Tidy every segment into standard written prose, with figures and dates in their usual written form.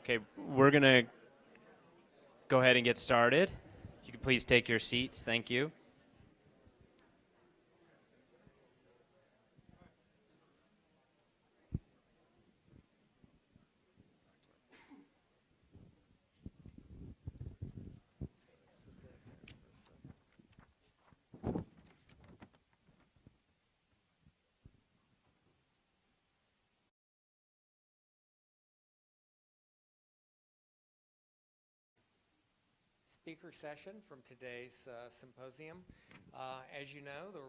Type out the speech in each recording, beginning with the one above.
Okay, we're going to go ahead and get started. If you could please take your seats. Thank you. Speaker session from today's symposium. As you know, the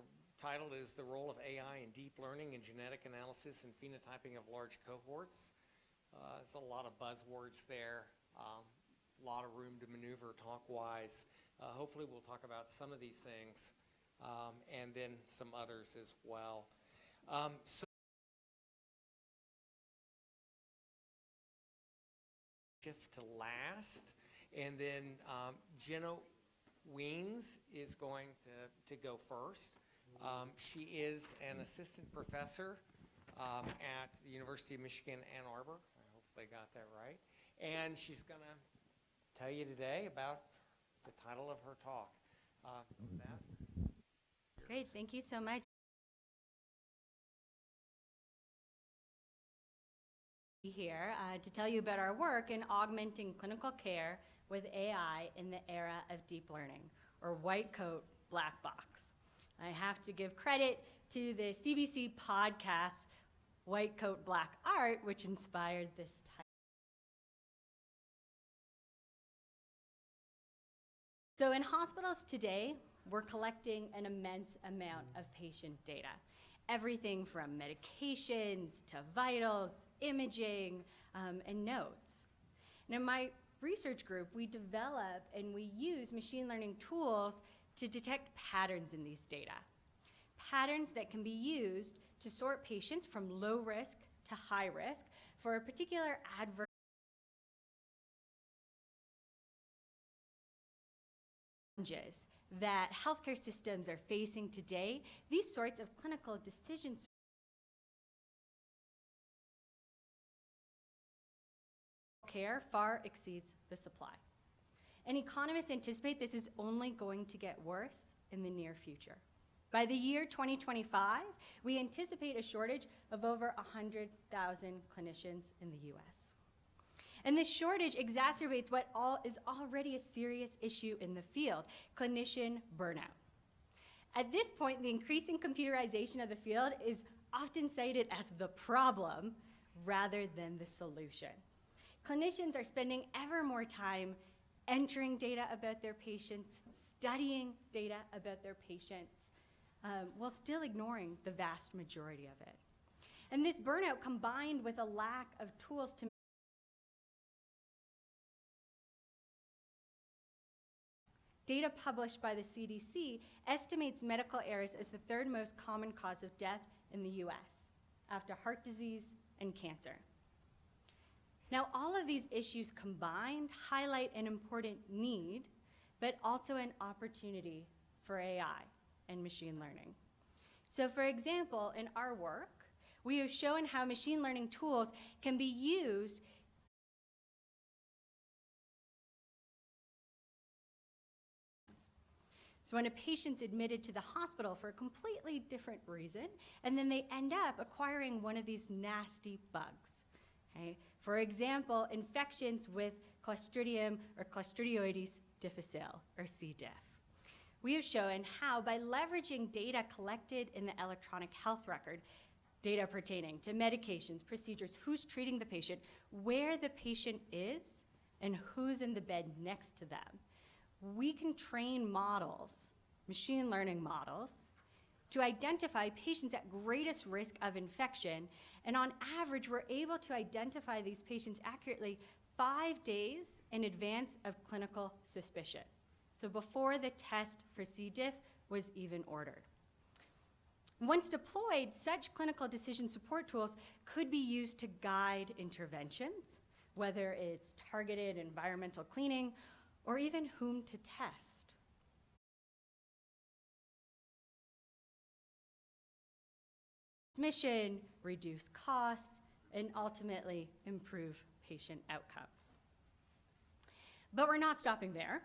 title is The Role of AI in Deep Learning in Genetic Analysis and Phenotyping of Large Cohorts. There's a lot of buzzwords there, a lot of room to maneuver talk-wise. Hopefully we'll talk about some of these things and then some others as well. Shift to last. And then Jenna Weens is going to go first. She is an assistant professor at the University of Michigan, Ann Arbor. I hope they got that right. And she's going to tell you today about the title of her talk. With that. Great, thank you so much. Here to tell you about our work in augmenting clinical care with AI in the era of deep learning, or white coat, black box. I have to give credit to the CBC podcast, White Coat, Black Art, which inspired this title. So in hospitals today, we're collecting an immense amount of patient data. Everything from medications to vitals, imaging, and notes. Now, my research group, we develop and we use machine learning tools to detect patterns in these data. Patterns that can be used to sort patients from low risk to high risk for a particular adverse challenges that healthcare systems are facing today. These sorts of clinical decisions care far exceeds the supply. And economists anticipate this is only going to get worse in the near future. By the year 2025, we anticipate a shortage of over 100,000 clinicians in the US. And this shortage exacerbates what is already a serious issue in the field, clinician burnout. At this point, the increasing computerization of the field is often cited as the problem rather than the solution. Clinicians are spending ever more time entering data about their patients, studying data about their patients, while still ignoring the vast majority of it. And this burnout, combined with a lack of tools to data published by the CDC estimates medical errors as the third most common cause of death in the US, after heart disease and cancer. Now, all of these issues combined highlight an important need, but also an opportunity for AI and machine learning. So, for example, in our work, we have shown how machine learning tools can be used so when a patient's admitted to the hospital for a completely different reason, and then they end up acquiring one of these nasty bugs. Okay? For example, infections with Clostridium or Clostridioides difficile, or C. diff. We have shown how by leveraging data collected in the electronic health record, data pertaining to medications, procedures, who's treating the patient, where the patient is, and who's in the bed next to them, we can train models, machine learning models, to identify patients at greatest risk of infection. And on average, we're able to identify these patients accurately 5 days in advance of clinical suspicion. So before the test for C. diff was even ordered. Once deployed, such clinical decision support tools could be used to guide interventions, whether it's targeted environmental cleaning or even whom to test. Transmission, reduce cost, and ultimately improve patient outcomes. But we're not stopping there.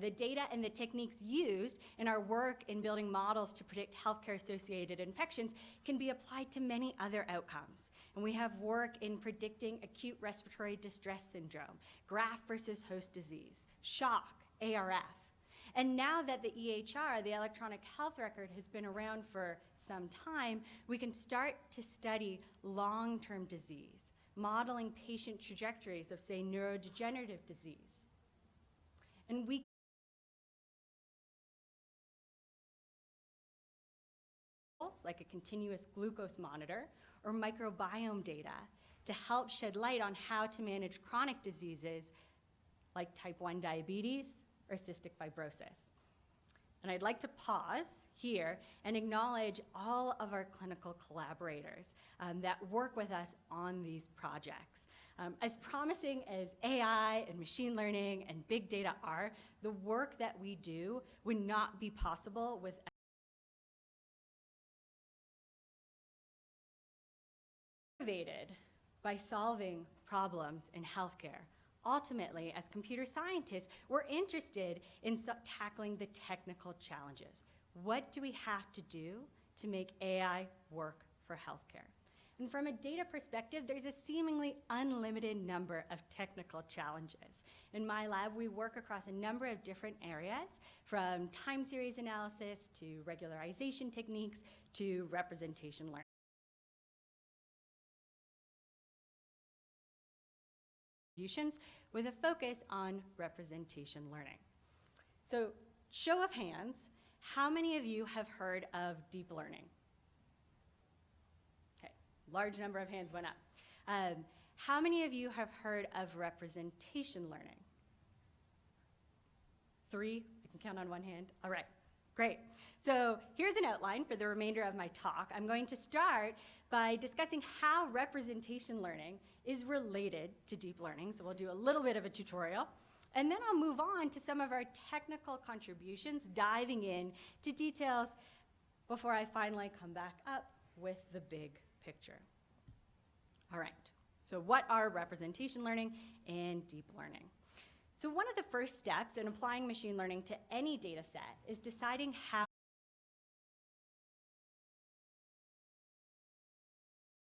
The data and the techniques used in our work in building models to predict healthcare-associated infections can be applied to many other outcomes. And we have work in predicting acute respiratory distress syndrome, graft versus host disease, shock, ARF. And now that the EHR, the electronic health record, has been around for some time, we can start to study long-term disease, modeling patient trajectories of, say, neurodegenerative disease. And we like a continuous glucose monitor or microbiome data to help shed light on how to manage chronic diseases like type 1 diabetes or cystic fibrosis. And I'd like to pause here and acknowledge all of our clinical collaborators that work with us on these projects. As promising as AI and machine learning and big data are, the work that we do would not be possible without motivated by solving problems in healthcare. Ultimately, as computer scientists, we're interested in tackling the technical challenges. What do we have to do to make AI work for healthcare? And from a data perspective, there's a seemingly unlimited number of technical challenges. In my lab, we work across a number of different areas, from time series analysis to regularization techniques to representation learning. With a focus on representation learning. So, show of hands, how many of you have heard of deep learning? Okay, large number of hands went up. How many of you have heard of representation learning? 3, I can count on one hand. All right, great. So here's an outline for the remainder of my talk. I'm going to start by discussing how representation learning is related to deep learning. So we'll do a little bit of a tutorial. And then I'll move on to some of our technical contributions, diving in to details before I finally come back up with the big picture. All right, so what are representation learning and deep learning? So one of the first steps in applying machine learning to any data set is deciding how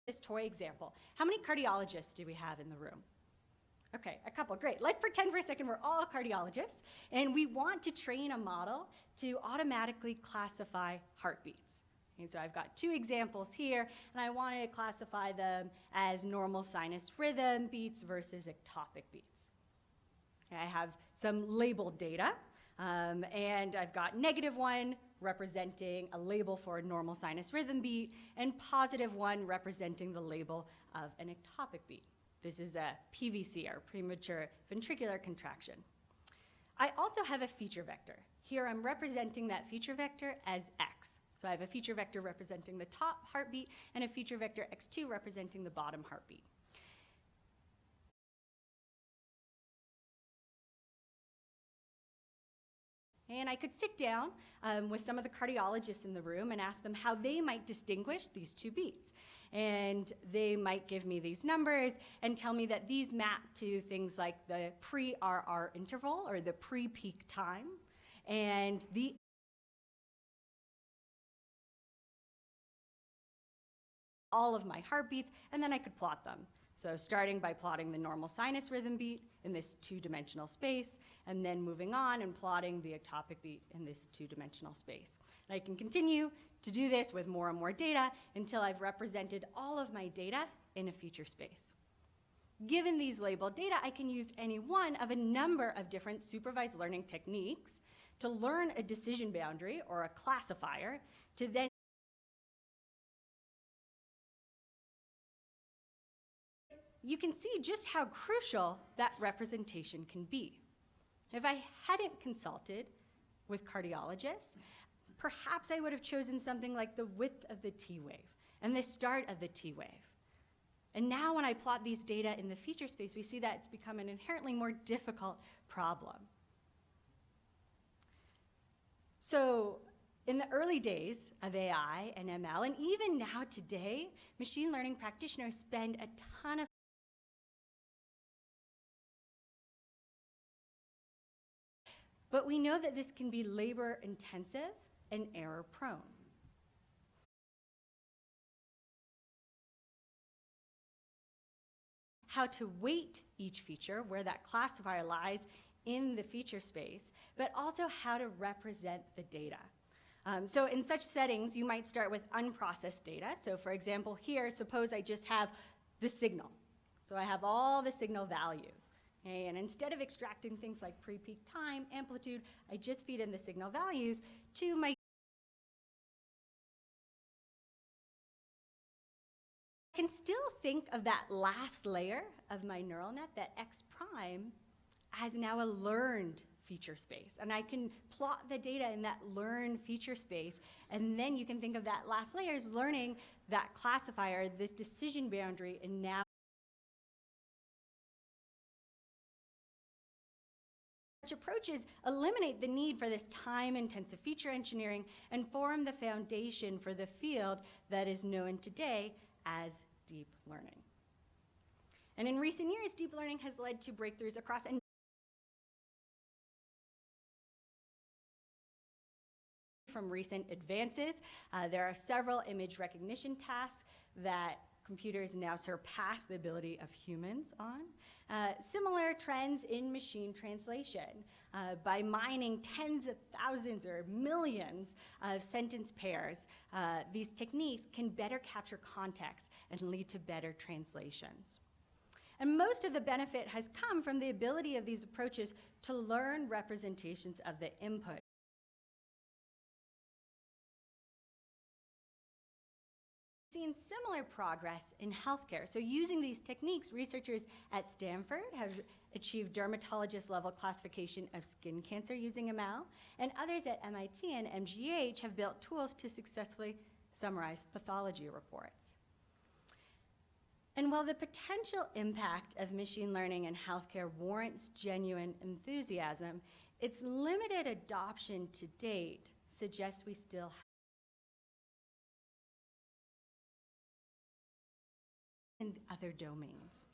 this toy example. How many cardiologists do we have in the room? Okay, a couple, great. Let's pretend for a second we're all cardiologists, and we want to train a model to automatically classify heartbeats. And so I've got 2 examples here, and I want to classify them as normal sinus rhythm beats versus ectopic beats. I have some labeled data, and I've got -1 representing a label for a normal sinus rhythm beat, and +1 representing the label of an ectopic beat. This is a PVC, or premature ventricular contraction. I also have a feature vector. Here I'm representing that feature vector as X. So I have a feature vector representing the top heartbeat and a feature vector X2 representing the bottom heartbeat. And I could sit down with some of the cardiologists in the room and ask them how they might distinguish these 2 beats. And they might give me these numbers and tell me that these map to things like the pre-RR interval, or the pre-peak time, and the all of my heartbeats, and then I could plot them. So starting by plotting the normal sinus rhythm beat in this 2-dimensional space, and then moving on and plotting the ectopic beat in this 2-dimensional space. And I can continue to do this with more and more data until I've represented all of my data in a feature space. Given these labeled data, I can use any one of a number of different supervised learning techniques to learn a decision boundary, or a classifier, to then you can see just how crucial that representation can be. If I hadn't consulted with cardiologists, perhaps I would have chosen something like the width of the T wave and the start of the T wave. And now when I plot these data in the feature space, we see that it's become an inherently more difficult problem. So in the early days of AI and ML, and even now today, machine learning practitioners spend a ton of But we know that this can be labor intensive and error prone. How to weight each feature, where that classifier lies in the feature space, but also how to represent the data. So in such settings, you might start with unprocessed data. So for example, here, suppose I just have the signal. So I have all the signal values. Okay? And instead of extracting things like pre-peak time, amplitude, I just feed in the signal values to my I can still think of that last layer of my neural net, that X prime, as now a learned feature space. And I can plot the data in that learned feature space, and then you can think of that last layer as learning that classifier, this decision boundary, and now such approaches eliminate the need for this time-intensive feature engineering and form the foundation for the field that is known today as deep learning. And in recent years, deep learning has led to breakthroughs across from recent advances. There are several image recognition tasks that computers now surpass the ability of humans on. Similar trends in machine translation. By mining tens of thousands or millions of sentence pairs, these techniques can better capture context and lead to better translations. And most of the benefit has come from the ability of these approaches to learn representations of the input. Seen similar progress in healthcare. So using these techniques, researchers at Stanford have achieved dermatologist-level classification of skin cancer using ML, and others at MIT and MGH have built tools to successfully summarize pathology reports. And while the potential impact of machine learning in healthcare warrants genuine enthusiasm, its limited adoption to date suggests we still have in other domains.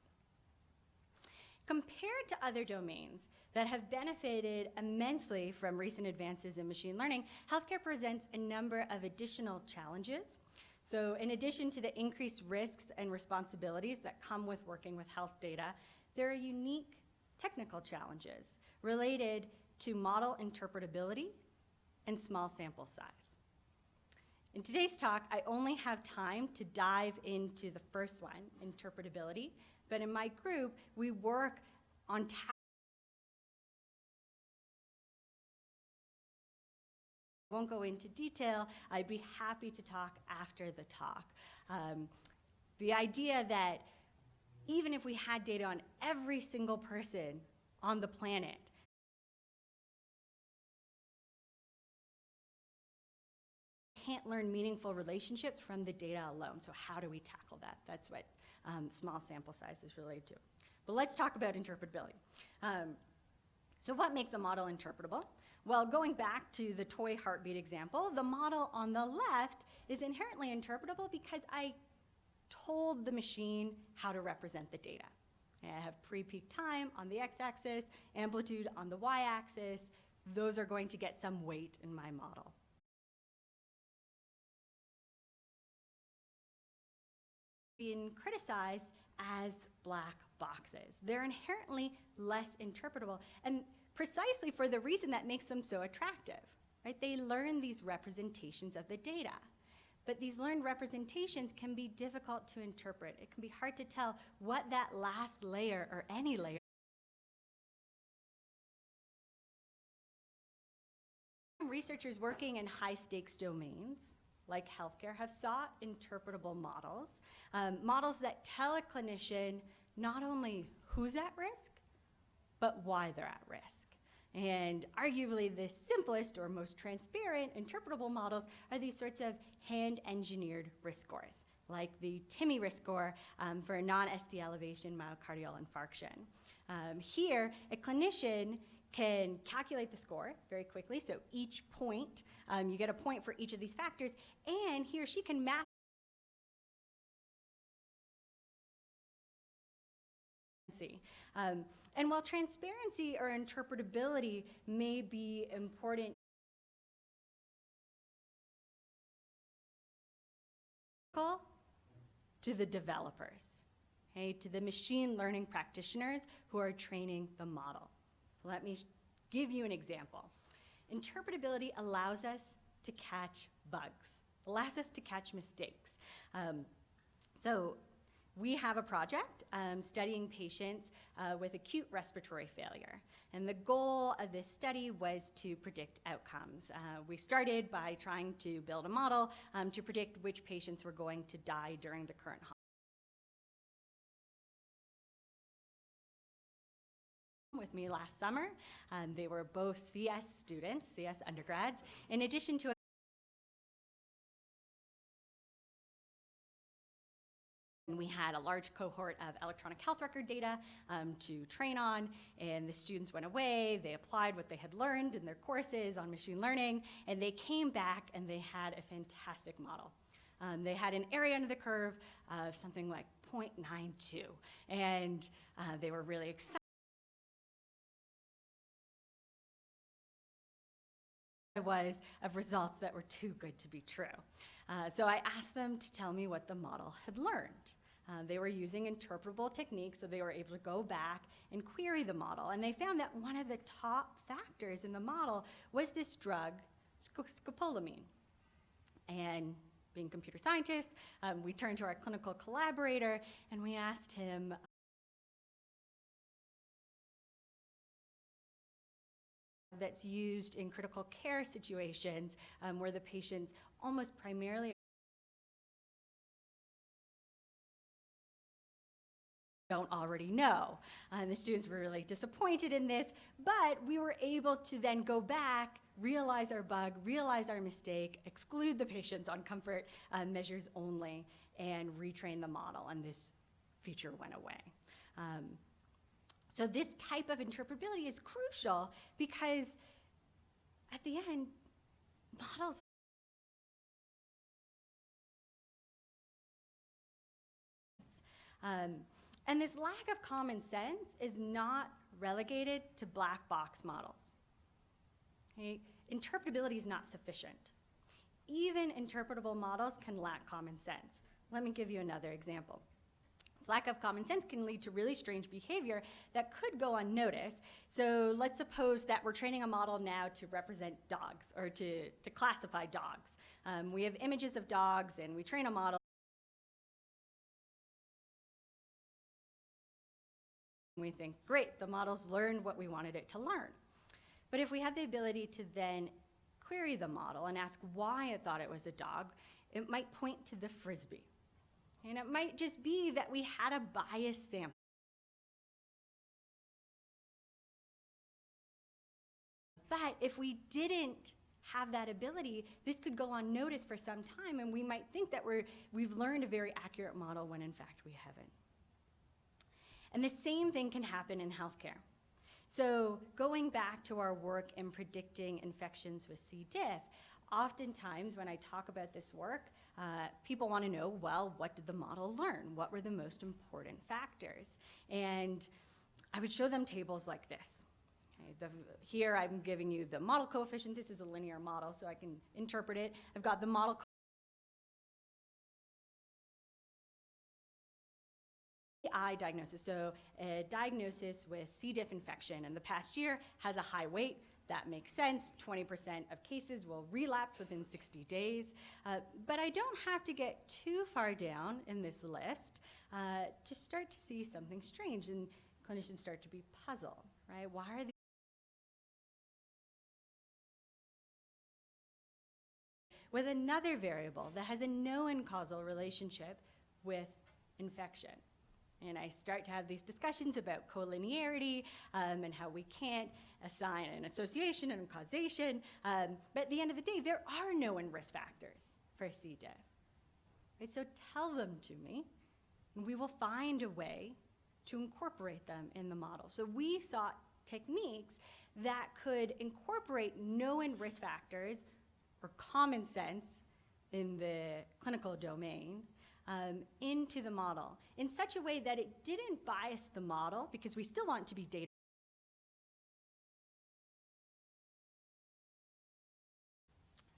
Compared to other domains that have benefited immensely from recent advances in machine learning, healthcare presents a number of additional challenges. So in addition to the increased risks and responsibilities that come with working with health data, there are unique technical challenges related to model interpretability and small sample size. In today's talk, I only have time to dive into the first one, interpretability, but in my group, we work on I won't go into detail. I'd be happy to talk after the talk. The idea that even if we had data on every single person on the planet, can't learn meaningful relationships from the data alone. So how do we tackle that? That's what small sample size is related to. But let's talk about interpretability. So what makes a model interpretable? Well, going back to the toy heartbeat example, the model on the left is inherently interpretable because I told the machine how to represent the data. I have pre-peak time on the x-axis, amplitude on the y-axis. Those are going to get some weight in my model. Being criticized as black boxes. They're inherently less interpretable, and precisely for the reason that makes them so attractive, right? They learn these representations of the data, but these learned representations can be difficult to interpret. It can be hard to tell what that last layer or any layer. Researchers working in high-stakes domains like healthcare have sought interpretable models, models that tell a clinician not only who's at risk, but why they're at risk. And arguably the simplest or most transparent interpretable models are these sorts of hand-engineered risk scores, like the TIMI risk score for non-ST elevation myocardial infarction. Here, a clinician can calculate the score very quickly. So each point, you get a point for each of these factors, and he or she can map And while transparency or interpretability may be important to the developers, okay, to the machine learning practitioners who are training the model. So let me give you an example. Interpretability allows us to catch bugs, allows us to catch mistakes. So we have a project studying patients with acute respiratory failure. And the goal of this study was to predict outcomes. We started by trying to build a model to predict which patients were going to die during the current with me last summer. They were both CS students, CS undergrads, in addition to we had a large cohort of electronic health record data to train on, and the students went away, they applied what they had learned in their courses on machine learning, and they came back and they had a fantastic model. They had an area under the curve of something like 0.92, and they were really excited. Was of results that were too good to be true. So I asked them to tell me what the model had learned. They were using interpretable techniques, so they were able to go back and query the model. And they found that one of the top factors in the model was this drug, scopolamine. And being computer scientists, we turned to our clinical collaborator and we asked him, that's used in critical care situations where the patients almost primarily don't already know. The students were really disappointed in this, but we were able to then go back, realize our bug, realize our mistake, exclude the patients on comfort measures only, and retrain the model, and this feature went away. So this type of interpretability is crucial because at the end, models and this lack of common sense is not relegated to black box models. Okay? Interpretability is not sufficient. Even interpretable models can lack common sense. Let me give you another example. This lack of common sense can lead to really strange behavior that could go unnoticed. So let's suppose that we're training a model now to represent dogs or to classify dogs. We have images of dogs and we train a model. We think, great, the model's learned what we wanted it to learn. But if we had the ability to then query the model and ask why it thought it was a dog, it might point to the Frisbee. And it might just be that we had a biased sample. But if we didn't have that ability, this could go unnoticed for some time, and we might think that we've learned a very accurate model when in fact we haven't. And the same thing can happen in healthcare. So going back to our work in predicting infections with C. diff, oftentimes when I talk about this work, people want to know, well, what did the model learn? What were the most important factors? And I would show them tables like this. Okay, here I'm giving you the model coefficient. This is a linear model, so I can interpret it. I've got the model diagnosis. So a diagnosis with C. diff infection in the past year has a high weight. That makes sense. 20% of cases will relapse within 60 days. But I don't have to get too far down in this list to start to see something strange, and clinicians start to be puzzled, right? Why are these with another variable that has a known causal relationship with infection? And I start to have these discussions about collinearity and how we can't assign an association and a causation. But at the end of the day, there are known risk factors for C. diff. Right? So tell them to me, and we will find a way to incorporate them in the model. So we sought techniques that could incorporate known risk factors or common sense in the clinical domain into the model in such a way that it didn't bias the model, because we still want it to be data.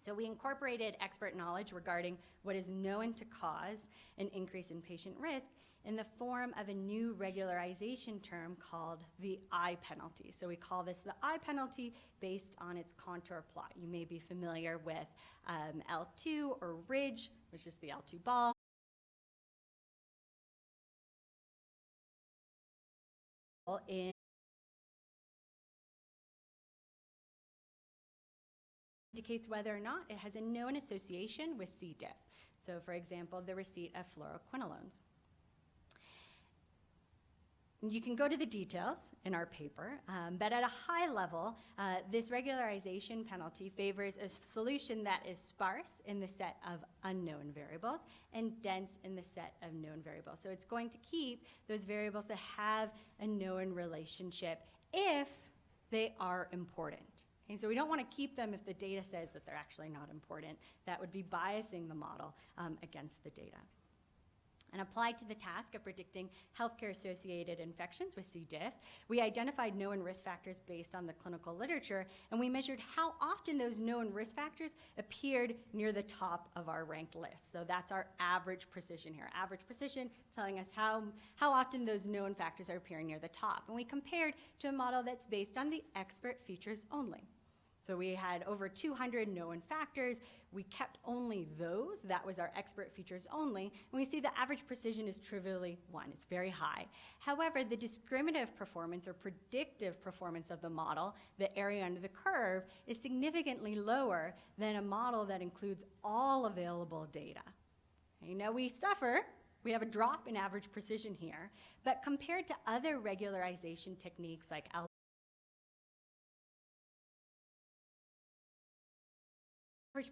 So we incorporated expert knowledge regarding what is known to cause an increase in patient risk in the form of a new regularization term called the I penalty. So we call this the I penalty based on its contour plot. You may be familiar with L2 or ridge, which is the L2 ball. Indicates whether or not it has a known association with C. diff. So for example, the receipt of fluoroquinolones. You can go to the details in our paper, but at a high level, this regularization penalty favors a solution that is sparse in the set of unknown variables and dense in the set of known variables. So it's going to keep those variables that have a known relationship if they are important. Okay, so we don't want to keep them if the data says that they're actually not important. That would be biasing the model against the data. And applied to the task of predicting healthcare-associated infections with C. diff, we identified known risk factors based on the clinical literature, and we measured how often those known risk factors appeared near the top of our ranked list. So that's our average precision here. Average precision telling us how often those known factors are appearing near the top. And we compared to a model that's based on the expert features only. So we had over 200 known factors. We kept only those. That was our expert features only. And we see the average precision is trivially 1. It's very high. However, the discriminative performance or predictive performance of the model, the area under the curve, is significantly lower than a model that includes all available data. Okay, now we have a drop in average precision here, but compared to other regularization techniques like average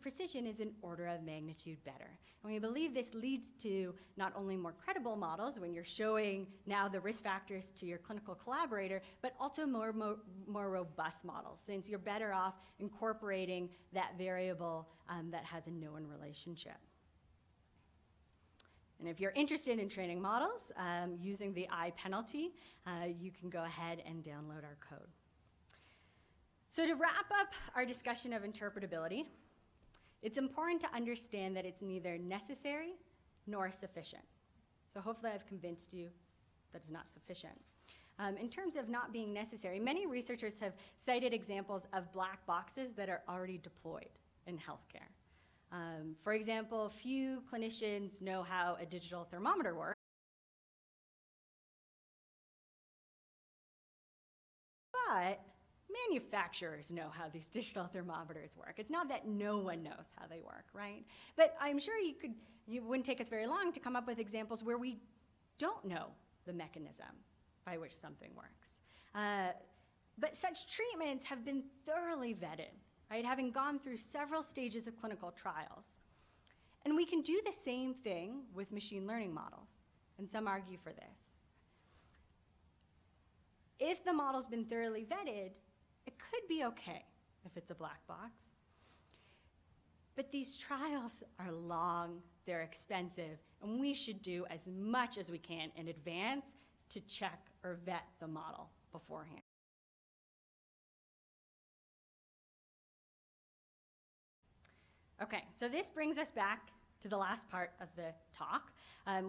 precision is an order of magnitude better. And we believe this leads to not only more credible models when you're showing now the risk factors to your clinical collaborator, but also more robust models, since you're better off incorporating that variable that has a known relationship. And if you're interested in training models using the I penalty, you can go ahead and download our code. So to wrap up our discussion of interpretability, it's important to understand that it's neither necessary nor sufficient. So hopefully I've convinced you that it's not sufficient. In terms of not being necessary, many researchers have cited examples of black boxes that are already deployed in healthcare. For example, few clinicians know how a digital thermometer works, but manufacturers know how these digital thermometers work. It's not that no one knows how they work, right? But I'm sure you wouldn't take us very long to come up with examples where we don't know the mechanism by which something works. But such treatments have been thoroughly vetted, right? Having gone through several stages of clinical trials. And we can do the same thing with machine learning models, and some argue for this. If the model's been thoroughly vetted, it could be okay if it's a black box. But these trials are long, they're expensive, and we should do as much as we can in advance to check or vet the model beforehand. Okay, so this brings us back to the last part of the talk.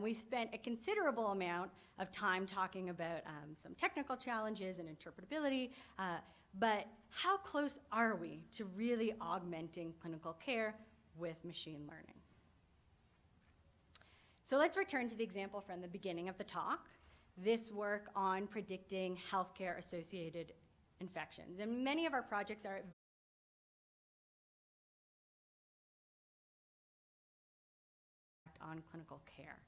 We spent a considerable amount of time talking about some technical challenges and interpretability, but how close are we to really augmenting clinical care with machine learning? So let's return to the example from the beginning of the talk, this work on predicting healthcare-associated infections. And many of our projects are on clinical care.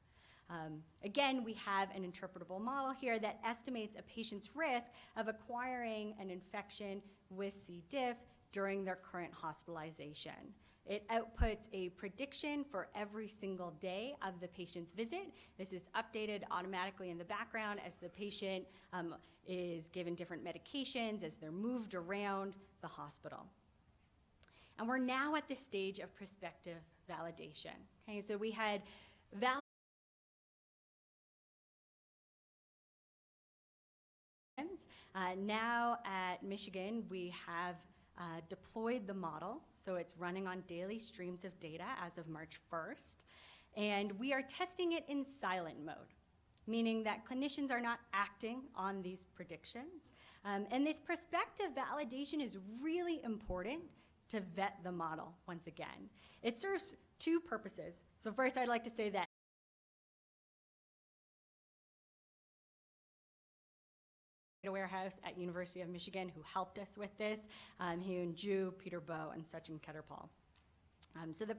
Again, we have an interpretable model here that estimates a patient's risk of acquiring an infection with C. diff during their current hospitalization. It outputs a prediction for every single day of the patient's visit. This is updated automatically in the background as the patient is given different medications, as they're moved around the hospital. And we're now at the stage of prospective validation. Okay, so we had Now at Michigan, we have deployed the model, so it's running on daily streams of data as of March 1st. And we are testing it in silent mode, meaning that clinicians are not acting on these predictions. And this prospective validation is really important to vet the model once again. It serves two purposes. So first, I'd like to say that warehouse at University of Michigan who helped us with this, Hyun Ju, Peter Bo, and Sachin Ketterpal. So the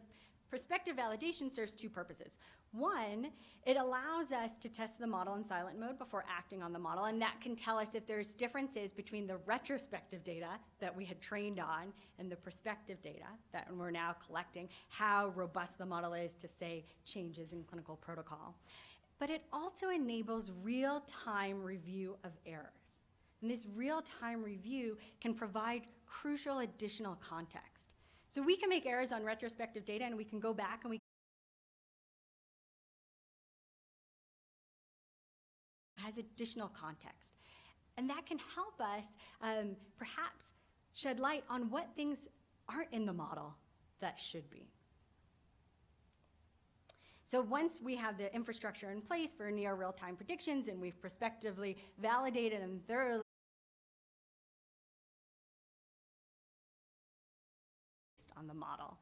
prospective validation serves two purposes. One, it allows us to test the model in silent mode before acting on the model, and that can tell us if there's differences between the retrospective data that we had trained on and the prospective data that we're now collecting, how robust the model is to, say, changes in clinical protocol. But it also enables real-time review of errors. And this real-time review can provide crucial additional context. So we can make errors on retrospective data, and we can go back and we has additional context. And that can help us perhaps shed light on what things aren't in the model that should be. So once we have the infrastructure in place for near real-time predictions and we've prospectively validated and thoroughly on the model.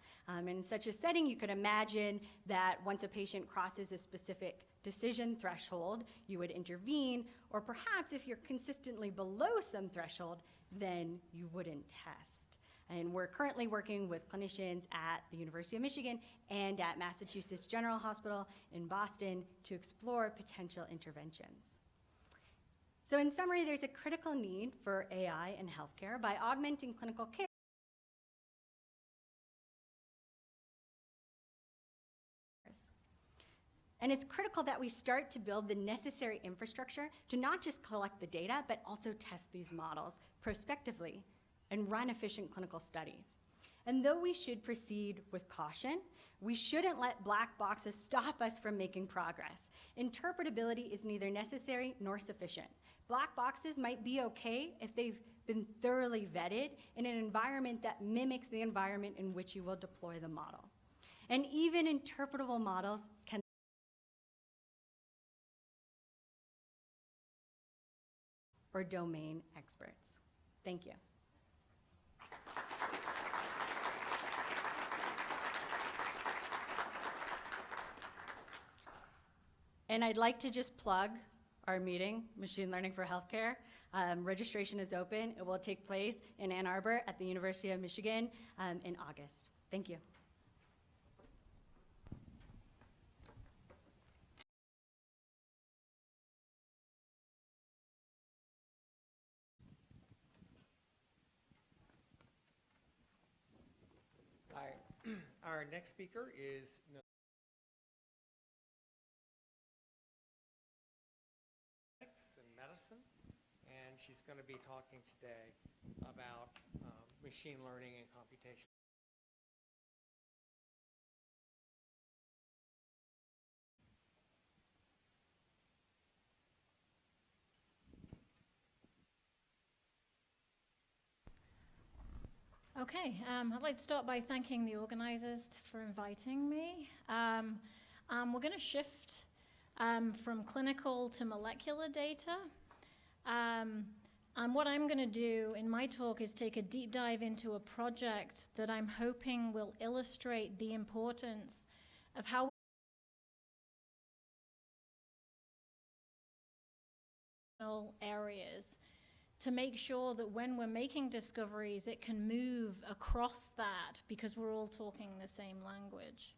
In such a setting, you could imagine that once a patient crosses a specific decision threshold, you would intervene, or perhaps if you're consistently below some threshold, then you wouldn't test. And we're currently working with clinicians at the University of Michigan and at Massachusetts General Hospital in Boston to explore potential interventions. So in summary, there's a critical need for AI in healthcare by augmenting clinical care. And it's critical that we start to build the necessary infrastructure to not just collect the data, but also test these models prospectively and run efficient clinical studies. And though we should proceed with caution, we shouldn't let black boxes stop us from making progress. Interpretability is neither necessary nor sufficient. Black boxes might be okay if they've been thoroughly vetted in an environment that mimics the environment in which you will deploy the model. And even interpretable models can or domain experts. Thank you. And I'd like to just plug our meeting, Machine Learning for Healthcare. Registration is open. It will take place in Ann Arbor at the University of Michigan in August. Thank you. Our next speaker is in medicine, and she's going to be talking today about machine learning and computation. Okay, I'd like to start by thanking the organizers for inviting me. We're going to shift from clinical to molecular data. And what I'm going to do in my talk is take a deep dive into a project that I'm hoping will illustrate the importance of how areas to make sure that when we're making discoveries, it can move across that because we're all talking the same language.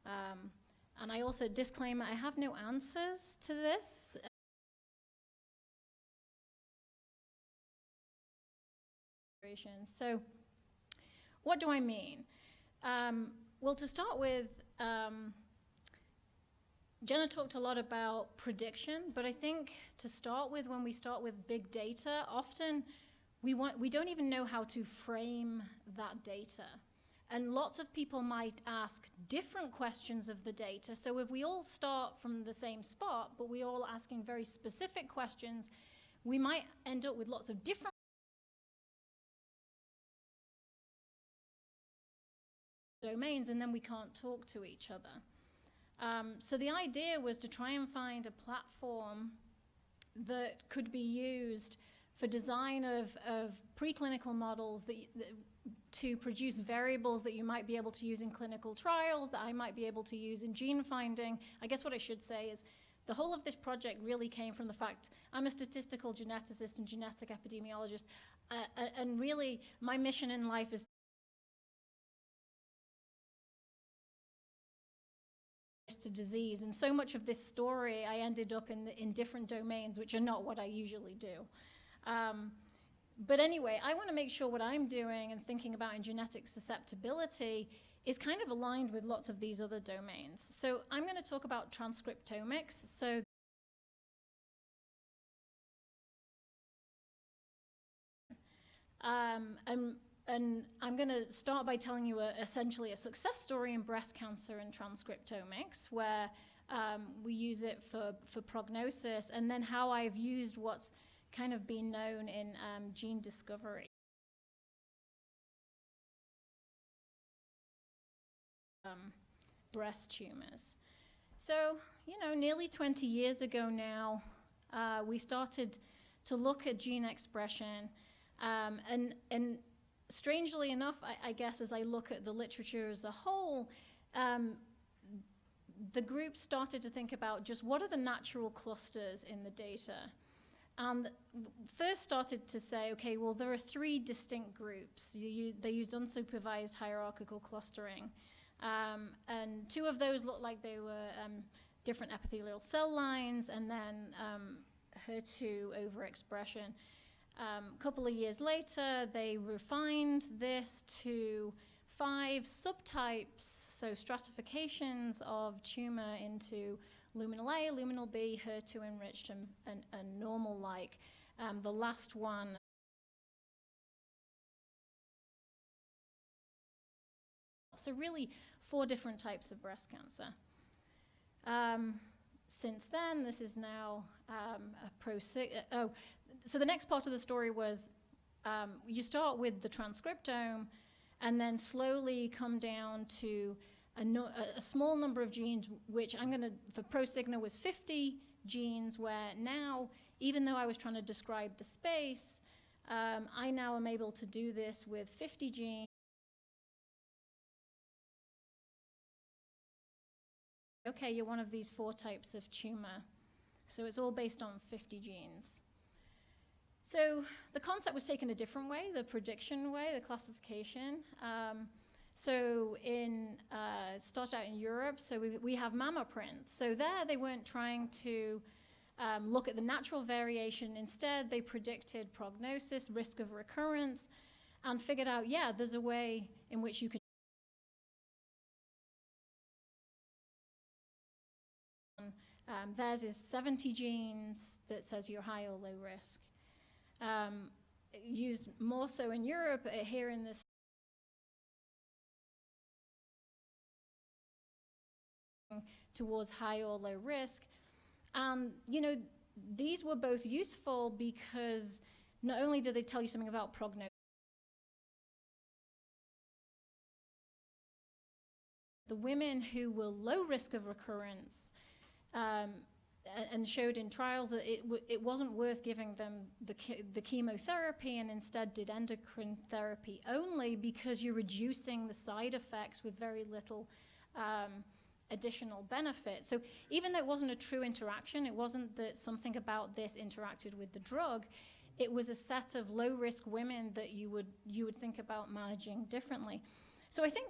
And I also disclaimer, I have no answers to this. So what do I mean? Well, to start with, Jenna talked a lot about prediction, but I think to start with, when we start with big data, often we don't even know how to frame that data. And lots of people might ask different questions of the data. So if we all start from the same spot, but we're all asking very specific questions, we might end up with lots of different domains, and then we can't talk to each other. So the idea was to try and find a platform that could be used for design of preclinical models to produce variables that you might be able to use in clinical trials, that I might be able to use in gene finding. I guess what I should say is the whole of this project really came from the fact I'm a statistical geneticist and genetic epidemiologist, and really my mission in life is to disease, and so much of this story I ended up in different domains, which are not what I usually do. But anyway, I want to make sure what I'm doing and thinking about in genetic susceptibility is kind of aligned with lots of these other domains. So I'm going to talk about transcriptomics. So and I'm going to start by telling you essentially a success story in breast cancer and transcriptomics, where we use it for prognosis, and then how I've used what's kind of been known in gene discovery. Breast tumors. So, nearly 20 years ago now, we started to look at gene expression, and strangely enough, I guess, as I look at the literature as a whole, the group started to think about just what are the natural clusters in the data. And first started to say, okay, well, there are 3 distinct groups. They used unsupervised hierarchical clustering. And 2 of those looked like they were different epithelial cell lines, and then HER2 overexpression. A couple of years later, they refined this to 5 subtypes, so stratifications of tumor into luminal A, luminal B, HER2 enriched, and normal-like. The last one, so really 4 different types of breast cancer. Since then, this is now so the next part of the story was you start with the transcriptome and then slowly come down to a small number of genes, which for ProSigna was 50 genes, where now, even though I was trying to describe the space, I now am able to do this with 50 genes. Okay, you're one of these 4 types of tumor. So it's all based on 50 genes. So the concept was taken a different way, the prediction way, the classification. So started out in Europe, so we have mamma prints. So there they weren't trying to look at the natural variation. Instead, they predicted prognosis, risk of recurrence, and figured out, yeah, there's a way in which you can theirs is 70 genes that says you're high or low risk. Used more so in Europe, here in this towards high or low risk. These were both useful because not only do they tell you something about prognosis, the women who were low risk of recurrence and showed in trials that it wasn't worth giving them the chemotherapy, and instead did endocrine therapy only because you're reducing the side effects with very little additional benefit. So even though it wasn't a true interaction, it wasn't that something about this interacted with the drug, it was a set of low-risk women that you would think about managing differently. So I think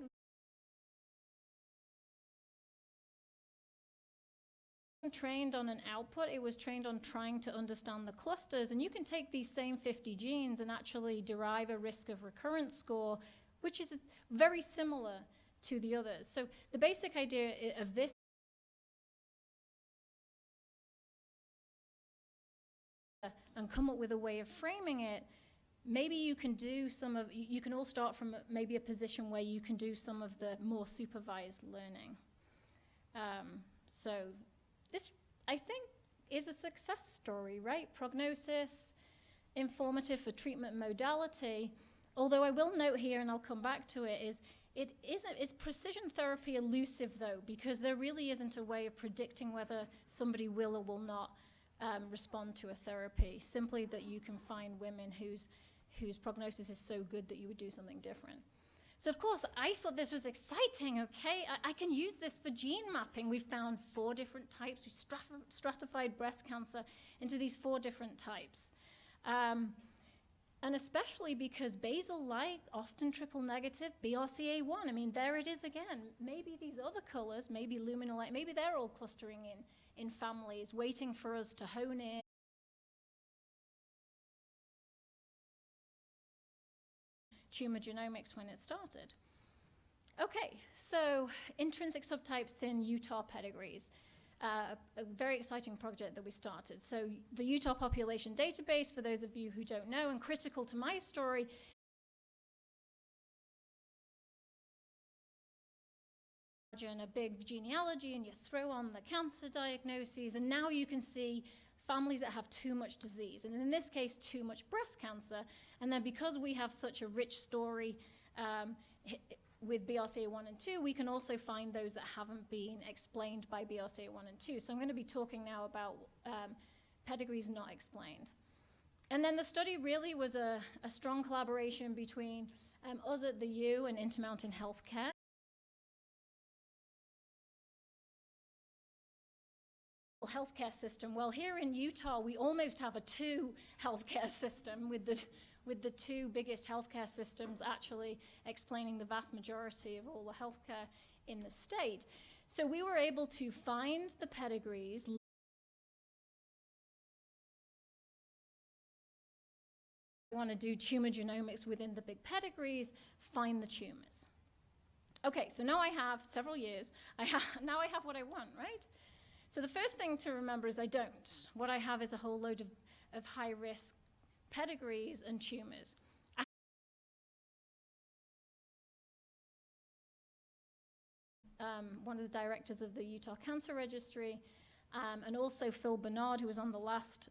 trained on an output, it was trained on trying to understand the clusters, and you can take these same 50 genes and actually derive a risk of recurrence score, which is very similar to the others. So the basic idea of this and come up with a way of framing it, maybe you can do you can all start from maybe a position where you can do some of the more supervised learning. So this, I think, is a success story, right? Prognosis, informative for treatment modality. Although I will note here, and I'll come back to it, is precision therapy elusive though, because there really isn't a way of predicting whether somebody will or will not respond to a therapy. Simply that you can find women whose prognosis is so good that you would do something different. So of course, I thought this was exciting, okay? I can use this for gene mapping. We found 4 different types. We stratified breast cancer into these 4 different types. And especially because basal-like, often triple-negative, BRCA1, I mean, there it is again. Maybe these other colors, maybe luminal-like, maybe they're all clustering in families, waiting for us to hone in. Tumor genomics when it started. Okay, so intrinsic subtypes in Utah pedigrees. A very exciting project that we started. So the Utah Population Database, for those of you who don't know, and critical to my story, a big genealogy and you throw on the cancer diagnoses, and now you can see families that have too much disease, and in this case, too much breast cancer. And then because we have such a rich story with BRCA1 and 2, we can also find those that haven't been explained by BRCA1 and 2. So I'm going to be talking now about pedigrees not explained. And then the study really was a strong collaboration between us at the U and Intermountain Healthcare. Healthcare system. Well, here in Utah, we almost have a 2 healthcare system with the 2 biggest healthcare systems actually explaining the vast majority of all the healthcare in the state. So we were able to find the pedigrees. We want to do tumor genomics within the big pedigrees, find the tumors. Okay, so now I have several years. Now I have what I want, right? So the first thing to remember is I don't. What I have is a whole load of high-risk pedigrees and tumors. One of the directors of the Utah Cancer Registry, and also Phil Bernard, who was on the last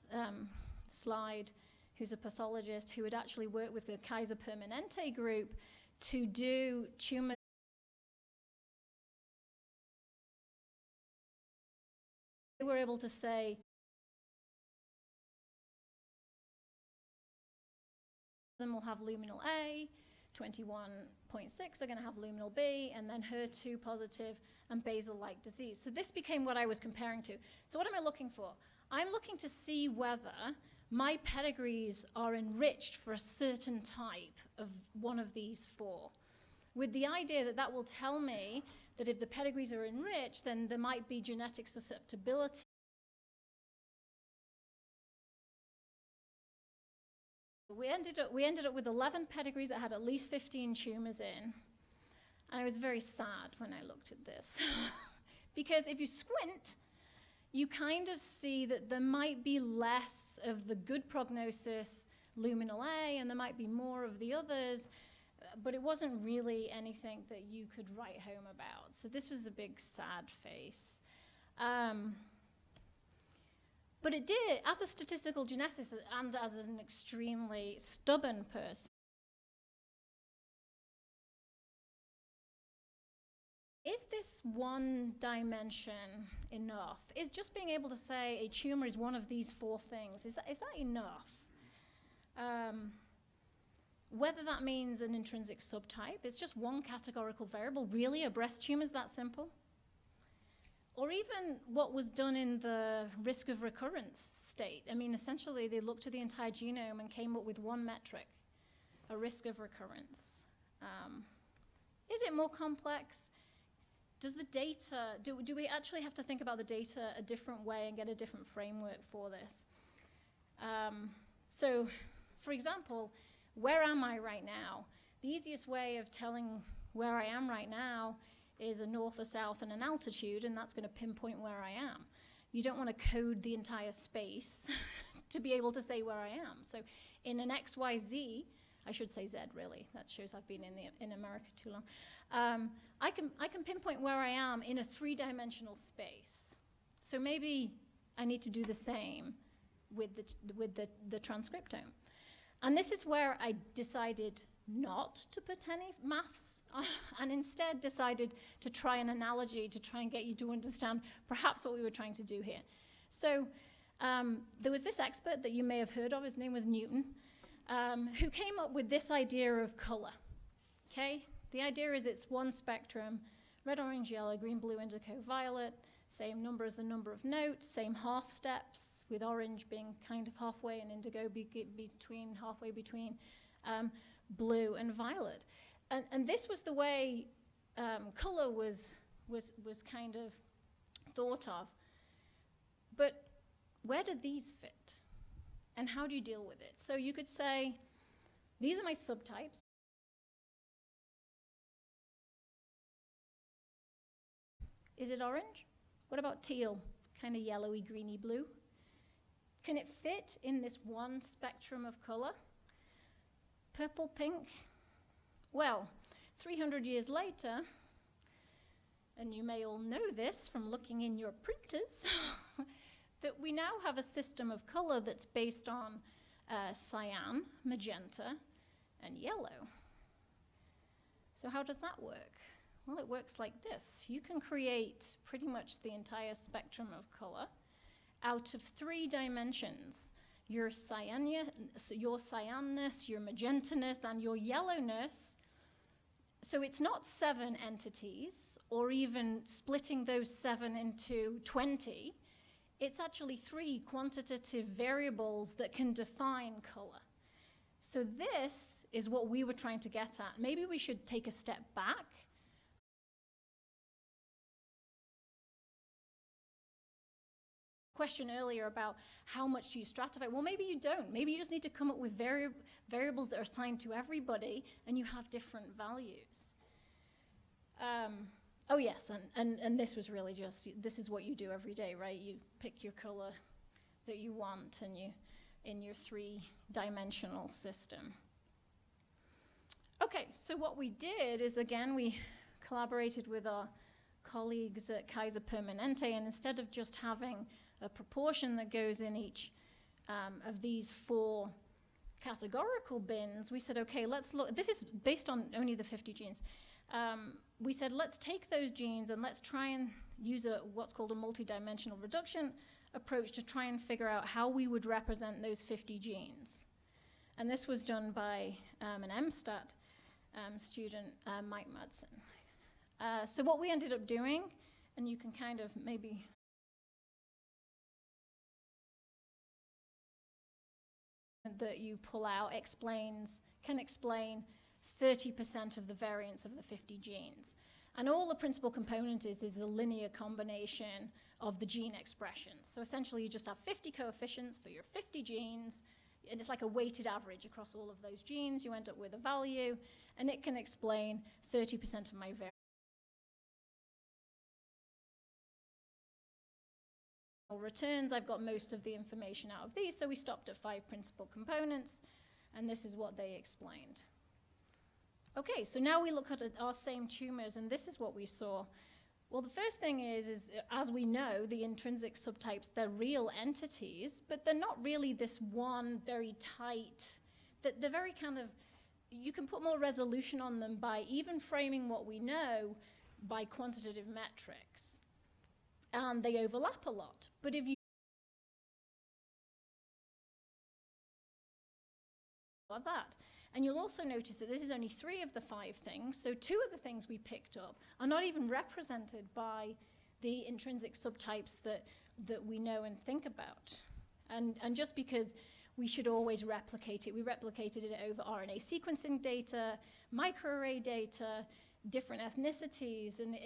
slide, who's a pathologist who had actually worked with the Kaiser Permanente group to do tumor. They were able to say them will have luminal A, 21.6 are going to have luminal B, and then HER2 positive and basal-like disease. So this became what I was comparing to. So what am I looking for? I'm looking to see whether my pedigrees are enriched for a certain type of one of these 4, with the idea that that will tell me that if the pedigrees are enriched, then there might be genetic susceptibility. We ended up with 11 pedigrees that had at least 15 tumors in. And I was very sad when I looked at this. Because if you squint, you kind of see that there might be less of the good prognosis luminal A, and there might be more of the others. But it wasn't really anything that you could write home about. So this was a big sad face. But it did, as a statistical geneticist and as an extremely stubborn person, is this one dimension enough? Is just being able to say a tumor is one of these 4 things, is that enough? Whether that means an intrinsic subtype, it's just one categorical variable. Really, a breast tumor is that simple? Or even what was done in the risk of recurrence state. I mean, essentially, they looked at the entire genome and came up with one metric, a risk of recurrence. Is it more complex? Does the data, do we actually have to think about the data a different way and get a different framework for this? So, for example, where am I right now? The easiest way of telling where I am right now is a north, a south, and an altitude, and that's going to pinpoint where I am. You don't want to code the entire space to be able to say where I am. So in an XYZ, I should say Z really, that shows I've been in America too long. I can pinpoint where I am in a 3-dimensional space. So maybe I need to do the same with the transcriptome. And this is where I decided not to put any maths and instead decided to try an analogy to try and get you to understand perhaps what we were trying to do here. So there was this expert that you may have heard of, his name was Newton, who came up with this idea of color. Okay? The idea is it's one spectrum, red, orange, yellow, green, blue, indigo, violet, same number as the number of notes, same half steps, with orange being kind of halfway and indigo halfway between blue and violet. And this was the way color was kind of thought of. But where do these fit? And how do you deal with it? So you could say, these are my subtypes. Is it orange? What about teal? Kind of yellowy, greeny blue. Can it fit in this one spectrum of color? Purple, pink? Well, 300 years later, and you may all know this from looking in your printers, that we now have a system of color that's based on cyan, magenta, and yellow. So how does that work? Well, it works like this. You can create pretty much the entire spectrum of color out of 3 dimensions: your cyanness, your magentaness, and your yellowness. So it's not 7 entities, or even splitting those 7 into 20. It's actually 3 quantitative variables that can define color. So this is what we were trying to get at. Maybe we should take a step back. Question earlier about how much do you stratify? Well, maybe you don't. Maybe you just need to come up with variables that are assigned to everybody, and you have different values. Oh yes, and this was really just, this is what you do every day, right? You pick your color that you want, and you in your 3-dimensional system. Okay, so what we did is, again, we collaborated with our colleagues at Kaiser Permanente, and instead of just having a proportion that goes in each of these 4 categorical bins, we said, okay, let's look. This is based on only the 50 genes. We said, let's take those genes and let's try and use what's called a multidimensional reduction approach to try and figure out how we would represent those 50 genes. And this was done by an MSTAT student, Mike Madsen. So what we ended up doing, and you can kind of maybe that you pull out can explain 30% of the variance of the 50 genes. And all the principal component is a linear combination of the gene expressions. So essentially you just have 50 coefficients for your 50 genes, and it's like a weighted average across all of those genes. You end up with a value, and it can explain 30% of my variance. Returns, I've got most of the information out of these, so we stopped at 5 principal components, and this is what they explained. Okay, so now we look at our same tumors, and this is what we saw. Well, the first thing is as we know, the intrinsic subtypes, they're real entities, but they're not really this one very tight, they're very kind of, you can put more resolution on them by even framing what we know by quantitative metrics. And they overlap a lot. But if you like that, and you'll also notice that this is only 3 of the 5 things, so 2 of the things we picked up are not even represented by the intrinsic subtypes that we know and think about. And just because we should always replicate it, we replicated it over RNA sequencing data, microarray data, different ethnicities, and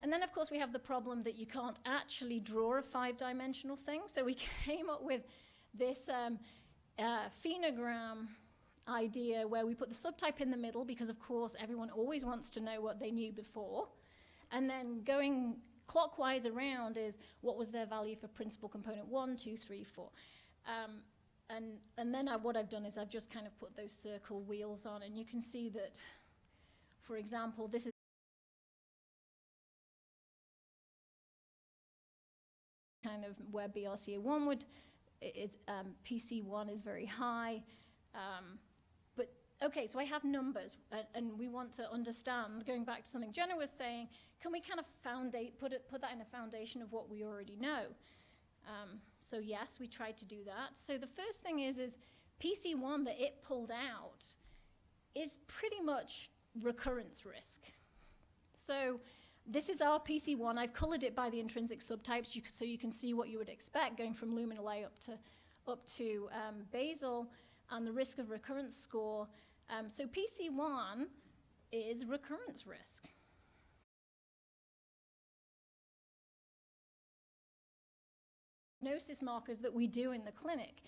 And then, of course, we have the problem that you can't actually draw a 5-dimensional thing. So we came up with this phenogram idea where we put the subtype in the middle because, of course, everyone always wants to know what they knew before. And then going clockwise around is what was their value for principal component 1, 2, 3, 4. And then what I've done is I've just kind of put those circle wheels on. And you can see that, for example, this is where BRCA1 would, PC1 is very high. But okay, so I have numbers, and we want to understand, going back to something Jenna was saying, can we kind of put that in a foundation of what we already know? So yes, we tried to do that. So the first thing is PC1 that it pulled out is pretty much recurrence risk. So this is our PC1. I've colored it by the intrinsic subtypes so you can see what you would expect going from luminal A up to basal, and the risk of recurrence score. So PC1 is recurrence risk. Prognosis markers that we do in the clinic.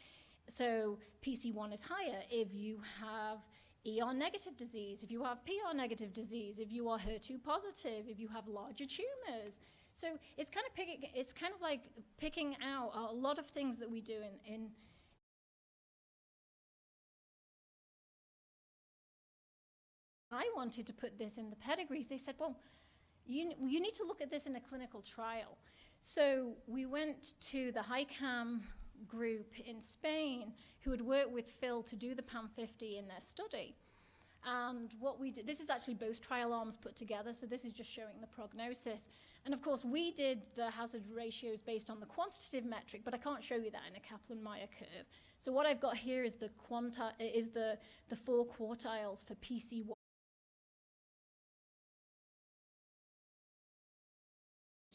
So PC1 is higher if you have ER negative disease, if you have PR negative disease, if you are HER2 positive, if you have larger tumors. So it's kind of like picking out a lot of things that we do in I wanted to put this in the pedigrees. They said, well, you need to look at this in a clinical trial. So we went to the HICAM group in Spain who had worked with Phil to do the PAM50 in their study. And what we did, this is actually both trial arms put together, so this is just showing the prognosis. And of course, we did the hazard ratios based on the quantitative metric, but I can't show you that in a Kaplan-Meier curve. So what I've got here is the four quartiles for PC1.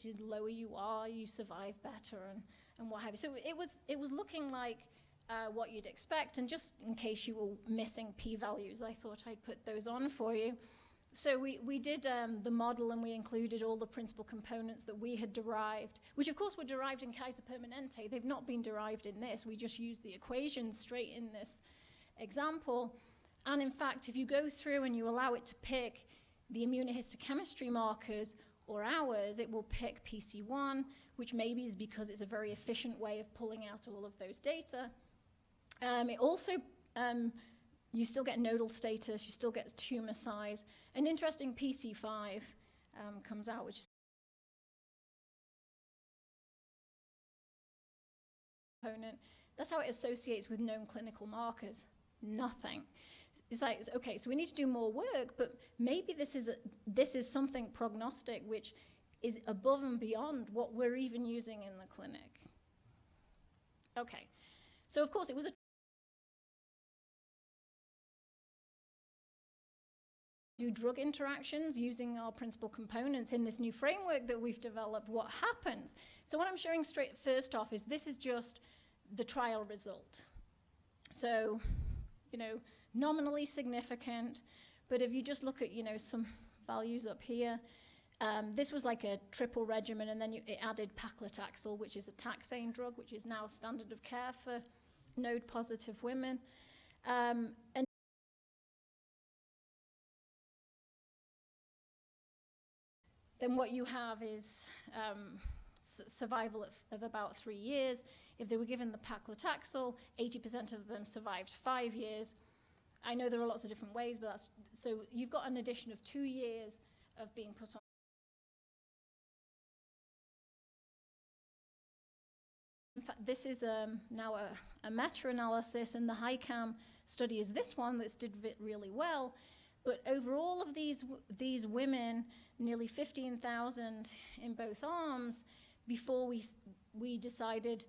The lower you are, you survive better, and what have you. So it was looking like what you'd expect, and just in case you were missing p-values, I thought I'd put those on for you. So we did the model, and we included all the principal components that we had derived, which of course were derived in Kaiser Permanente. They've not been derived in this. We just used the equations straight in this example. And in fact, if you go through and you allow it to pick the immunohistochemistry markers or ours, it will pick PC1, which maybe is because it's a very efficient way of pulling out all of those data. It also, you still get nodal status, you still get tumor size. An interesting PC5 comes out, which is component. That's how it associates with known clinical markers. Nothing. It's like, okay, so we need to do more work, but maybe this is something prognostic which is above and beyond what we're even using in the clinic. Okay, so of course it was a do drug interactions using our principal components in this new framework that we've developed. What happens? So what I'm showing straight first off is this is just the trial result. So, nominally significant, but if you just look at, some values up here, this was like a triple regimen, and then it added paclitaxel, which is a taxane drug, which is now standard of care for node-positive women. And then what you have is survival of about 3 years. If they were given the paclitaxel, 80% of them survived 5 years. I know there are lots of different ways, but so you've got an addition of 2 years of being put on. In fact, this is now a meta-analysis, and the HICAM study is this one that's did really well. But over all of these women, nearly 15,000 in both arms, before we decided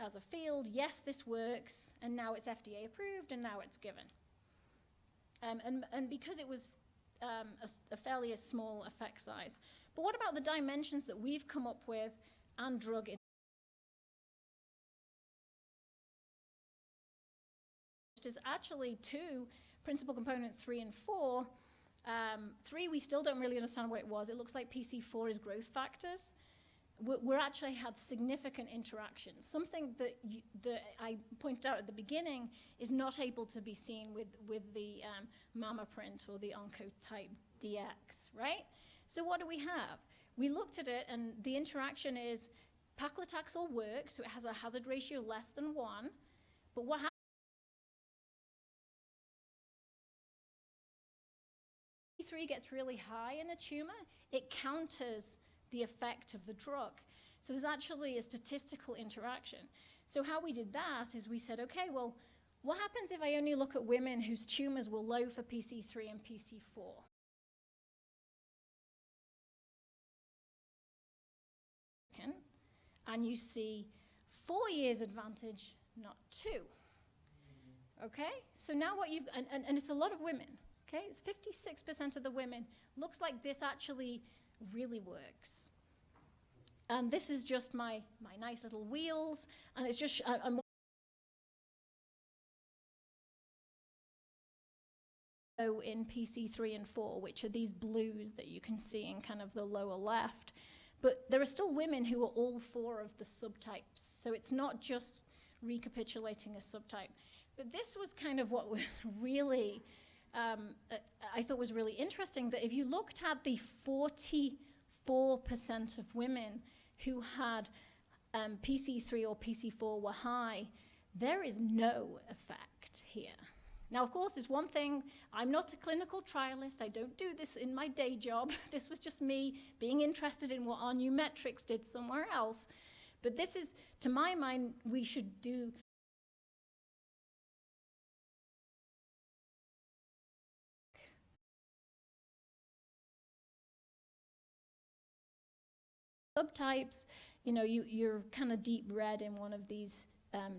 as a field, yes, this works, and now it's FDA approved, and now it's given. And because it was a fairly small effect size. But what about the dimensions that we've come up with and drug? There's actually two, principal component 3 and 4. 3, we still don't really understand what it was. It looks like PC4 is growth factors. We actually had significant interactions. Something that I pointed out at the beginning is not able to be seen with the MammaPrint or the Oncotype DX, right? So what do we have? We looked at it, and the interaction is paclitaxel works, so it has a hazard ratio less than 1. But what happens? 3 gets really high in a tumor, it counters the effect of the drug. So there's actually a statistical interaction. So how we did that is we said, okay, well, what happens if I only look at women whose tumors were low for PC3 and PC4? And you see 4 years advantage, not 2. Okay? So now what you've, and it's a lot of women, okay? It's 56% of the women. Looks like this actually really works. And this is just my nice little wheels, and it's just, I'm in PC3 and 4, which are these blues that you can see in kind of the lower left. But there are still women who are all 4 of the subtypes. So it's not just recapitulating a subtype. But this was kind of what was really, I thought was really interesting, that if you looked at the 44% of women who had PC3 or PC4 were high, there is no effect here. Now, of course, there's one thing, I'm not a clinical trialist, I don't do this in my day job. This was just me being interested in what our new metrics did somewhere else. But this is, to my mind, we should do subtypes. You know, you're kind of deep red in one of these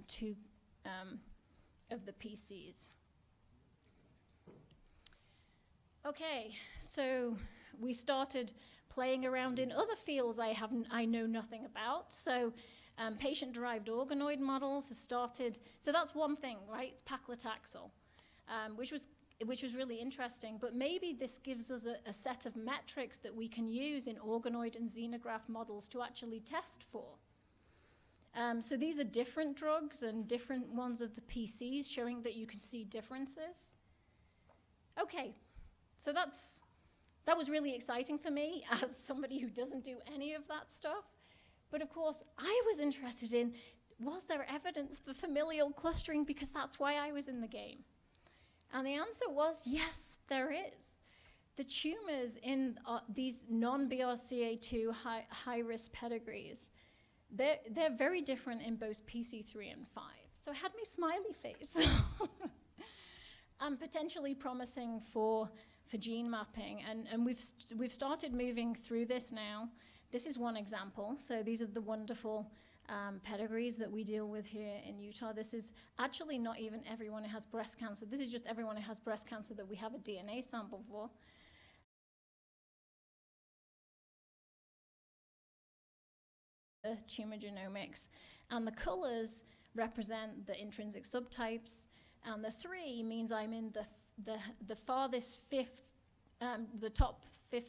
2 of the PCs. Okay, so we started playing around in other fields I know nothing about. So patient-derived organoid models have started. So that's one thing, right? It's paclitaxel, which was really interesting. But maybe this gives us a set of metrics that we can use in organoid and xenograft models to actually test for. So these are different drugs and different ones of the PCs, showing that you can see differences. Okay. So that was really exciting for me as somebody who doesn't do any of that stuff. But of course, I was interested in, was there evidence for familial clustering? Because that's why I was in the game. And the answer was, yes, there is. The tumors in these non-BRCA2 high-risk pedigrees, they're very different in both PC3 and 5. So it had me smiley face. And potentially promising for gene mapping, and we've started moving through this now. This is one example. So these are the wonderful pedigrees that we deal with here in Utah. This is actually not even everyone who has breast cancer. This is just everyone who has breast cancer that we have a DNA sample for. Tumor genomics, and the colors represent the intrinsic subtypes, and the 3 means I'm in the farthest the top 5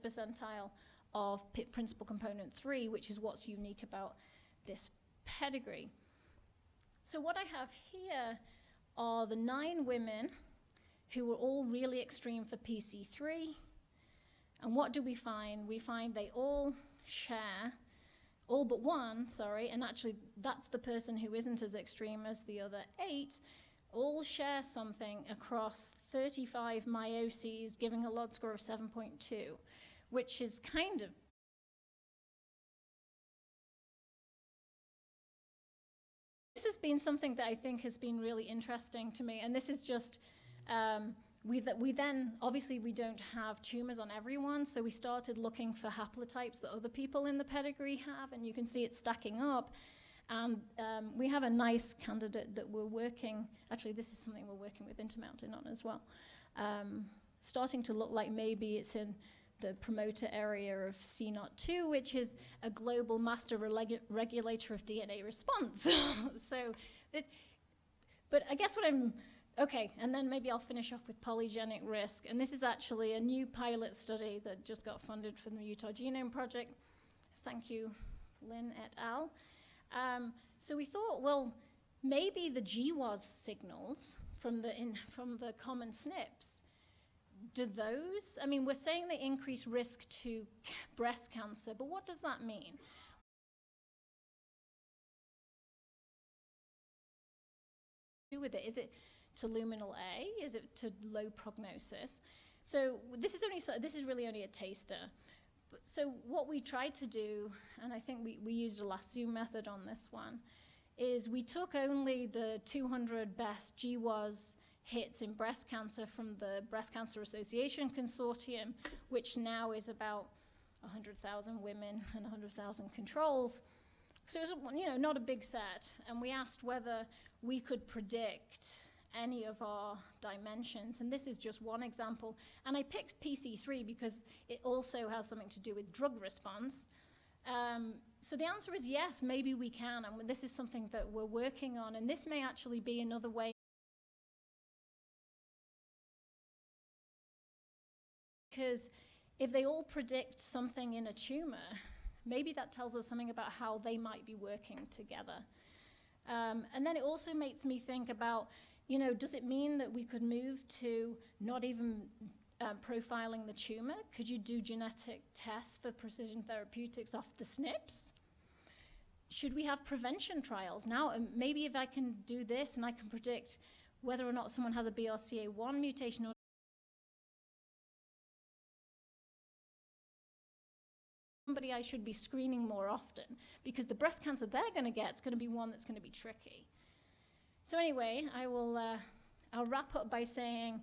percentile of principal component 3, which is what's unique about this pedigree. So what I have here are the 9 women who were all really extreme for PC3. And what do we find? We find they all share, all but one, sorry, and actually that's the person who isn't as extreme as the other 8, all share something across 35 meioses, giving a LOD score of 7.2, which is kind of this has been something that I think has been really interesting to me, and this is just we then obviously we don't have tumors on everyone, so we started looking for haplotypes that other people in the pedigree have, and you can see it stacking up. And we have a nice candidate that we're working, actually this is something we're working with Intermountain on as well, starting to look like maybe it's in the promoter area of CNOT2, which is a global master regulator of DNA response. But I guess okay, and then maybe I'll finish off with polygenic risk. And this is actually a new pilot study that just got funded from the Utah Genome Project. Thank you, Lynn et al. So we thought, well, maybe the GWAS signals from the common SNPs, do those, I mean, we're saying they increase risk to breast cancer, but what does that mean? With it, is it to luminal A? Is it to low prognosis? So this is really only a taster. So what we tried to do, and I think we used a lasso method on this one, is we took only the 200 best GWAS hits in breast cancer from the Breast Cancer Association Consortium, which now is about 100,000 women and 100,000 controls. So it was, not a big set. And we asked whether we could predict any of our dimensions. And this is just one example. And I picked PC3 because it also has something to do with drug response. So the answer is yes, maybe we can. And this is something that we're working on. And this may actually be another way. Because if they all predict something in a tumor, maybe that tells us something about how they might be working together. And then it also makes me think about, does it mean that we could move to not even profiling the tumor? Could you do genetic tests for precision therapeutics off the SNPs? Should we have prevention trials? Now, maybe if I can do this and I can predict whether or not someone has a BRCA1 mutation or somebody I should be screening more often, because the breast cancer they're going to get is going to be one that's going to be tricky. So anyway, I'll wrap up by saying,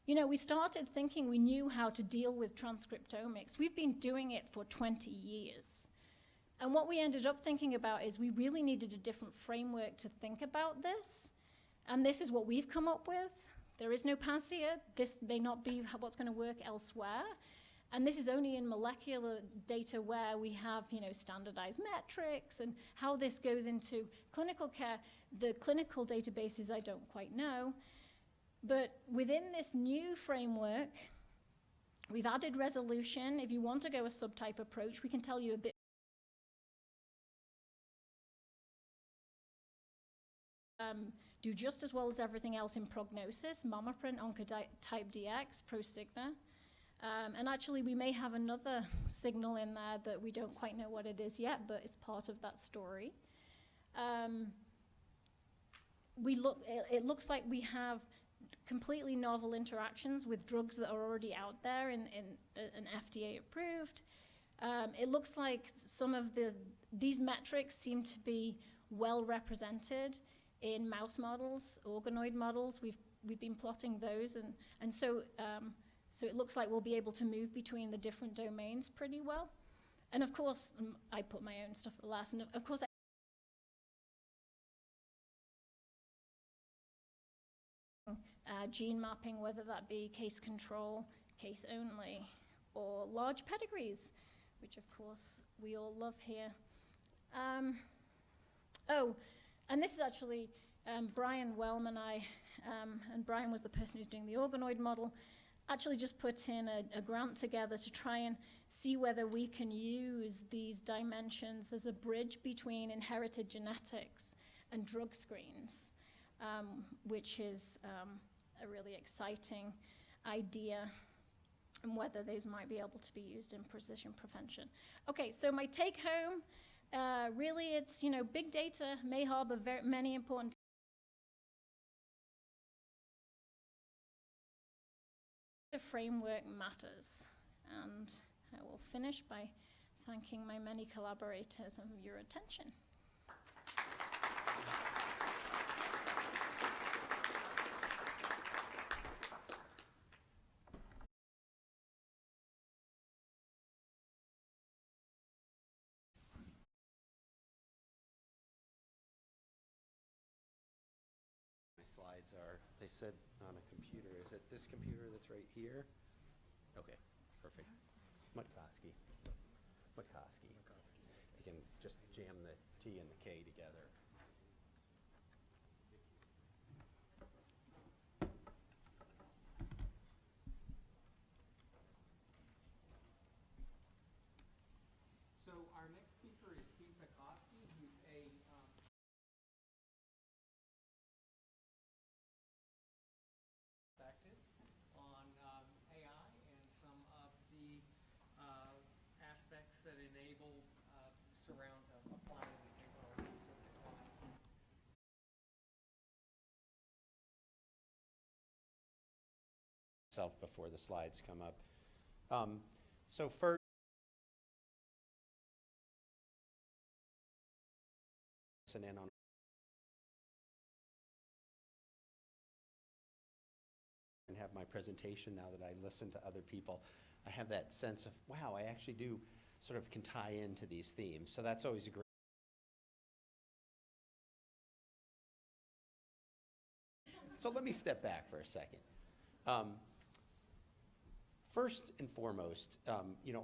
we started thinking we knew how to deal with transcriptomics. We've been doing it for 20 years. And what we ended up thinking about is we really needed a different framework to think about this. And this is what we've come up with. There is no panacea. This may not be what's going to work elsewhere. And this is only in molecular data where we have, standardized metrics and how this goes into clinical care. The clinical databases I don't quite know. But within this new framework, we've added resolution. If you want to go a subtype approach, we can tell you a bit. Do just as well as everything else in prognosis, mammaprint, oncotype DX, Prosigna. And actually, we may have another signal in there that we don't quite know what it is yet, but it's part of that story. It looks like we have completely novel interactions with drugs that are already out there and FDA approved. It looks like some of these metrics seem to be well represented in mouse models, organoid models. We've been plotting those, and so it looks like we'll be able to move between the different domains pretty well. And of course, I put my own stuff at last. And of course, gene mapping, whether that be case control, case only, or large pedigrees, which of course we all love here. And this is actually Brian Whelm and I, and Brian was the person who's doing the organoid model, actually just put in a grant together to try and see whether we can use these dimensions as a bridge between inherited genetics and drug screens, which is a really exciting idea, and whether those might be able to be used in precision prevention. Okay, so my take home, really it's, big data may harbor many important the framework matters. And I will finish by thanking my many collaborators and your attention. My slides are, they said on a computer. Is it this computer that's right here? Okay, perfect. Mutkoski. You can just jam the T and the K together. So our next speaker is Steve Mutkoski. He's a perspective on AI and some of the aspects that enable surround applying these technologies over time. Before the slides come up. So first, listen in on and have my presentation now that I listen to other people. I have that sense of, wow, I actually do sort of can tie into these themes. So that's always a great. So let me step back for a second. First and foremost,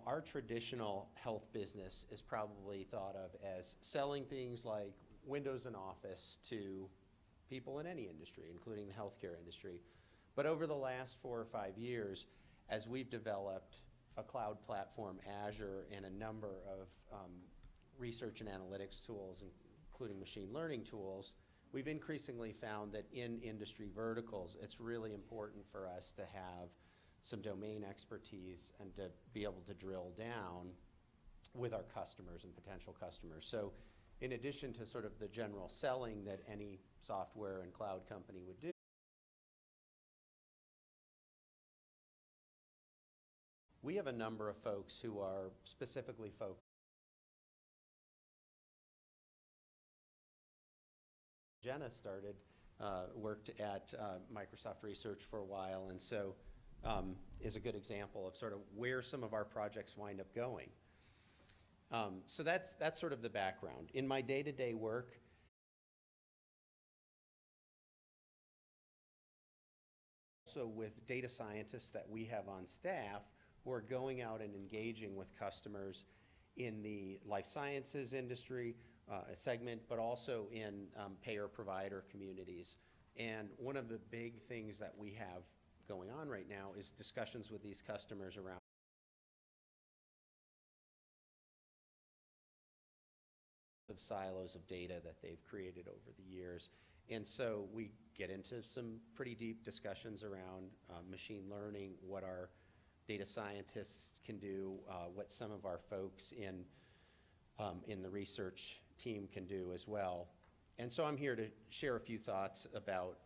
our traditional health business is probably thought of as selling things like Windows and Office to people in any industry, including the healthcare industry. But over the last 4 or 5 years, as we've developed a cloud platform, Azure, and a number of research and analytics tools, including machine learning tools, we've increasingly found that in industry verticals, it's really important for us to have some domain expertise and to be able to drill down with our customers and potential customers. So in addition to sort of the general selling that any software and cloud company would do, we have a number of folks who are specifically focused. Jenna worked at Microsoft Research for a while, and so is a good example of sort of where some of our projects wind up going. So that's sort of the background. In my day-to-day work, also with data scientists that we have on staff who are going out and engaging with customers in the life sciences industry segment, but also in payer-provider communities. And one of the big things that we have going on right now is discussions with these customers around of silos of data that they've created over the years. And so we get into some pretty deep discussions around machine learning, what our data scientists can do, what some of our folks in the research team can do as well. And so I'm here to share a few thoughts about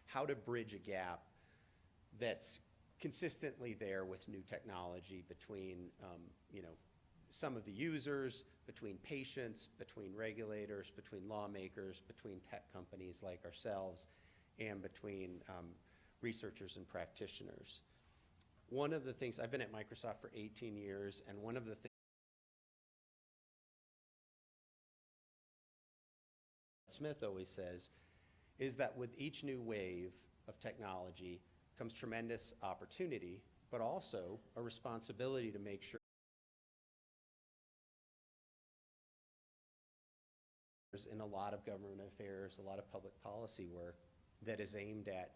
how to bridge a gap that's consistently there with new technology between some of the users, between patients, between regulators, between lawmakers, between tech companies like ourselves, and between researchers and practitioners. One of the things, I've been at Microsoft for 18 years, and one of the things Smith always says is that with each new wave of technology comes tremendous opportunity, but also a responsibility to make sure in a lot of government affairs, a lot of public policy work that is aimed at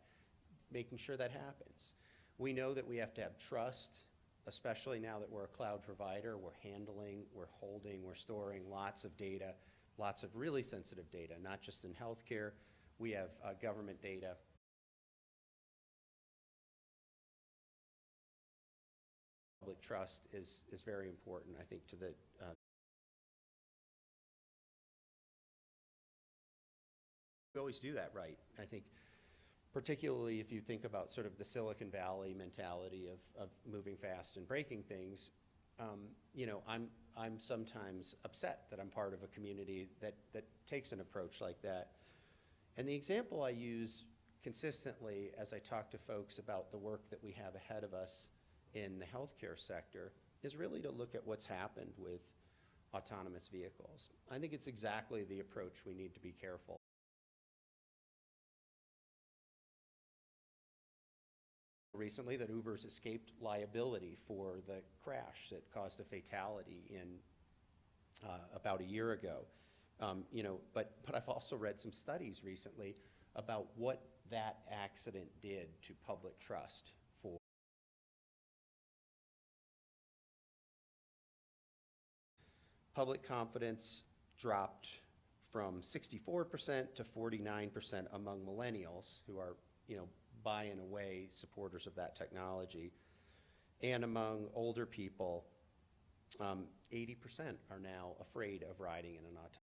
making sure that happens. We know that we have to have trust, especially now that we're a cloud provider. We're handling, we're holding, we're storing lots of data, lots of really sensitive data, not just in healthcare. We have government data. Public trust is very important, I think, to the we always do that right. I think particularly if you think about sort of the Silicon Valley mentality of moving fast and breaking things, I'm sometimes upset that I'm part of a community that takes an approach like that. And the example I use consistently as I talk to folks about the work that we have ahead of us in the healthcare sector is really to look at what's happened with autonomous vehicles. I think it's exactly the approach we need to be careful. Recently that Uber's escaped liability for the crash that caused a fatality in about a year ago. But I've also read some studies recently about what that accident did to public trust for public confidence dropped from 64% to 49% among millennials who are, by and away supporters of that technology. And among older people, 80% are now afraid of riding in an autonomous.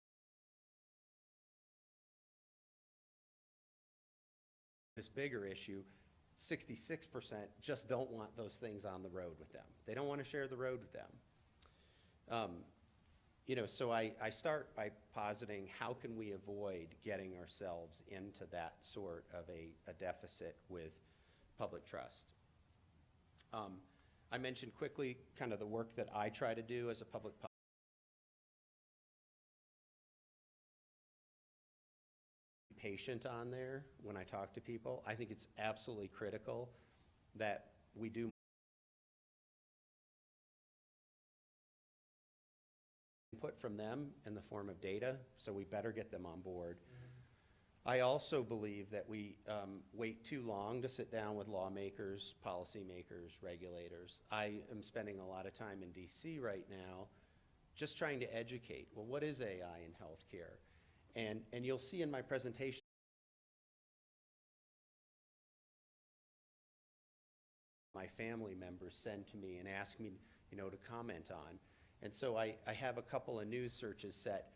This bigger issue, 66% just don't want those things on the road with them. They don't want to share the road with them. So I start by positing how can we avoid getting ourselves into that sort of a deficit with public trust. I mentioned quickly kind of the work that I try to do as a public patient on there when I talk to people. I think it's absolutely critical that we do input from them in the form of data, so we better get them on board. I also believe that we wait too long to sit down with lawmakers, policymakers, regulators. I am spending a lot of time in DC right now just trying to educate. Well, what is AI in healthcare? And you'll see in my presentation my family members send to me and ask me, to comment on. And so I have a couple of news searches set.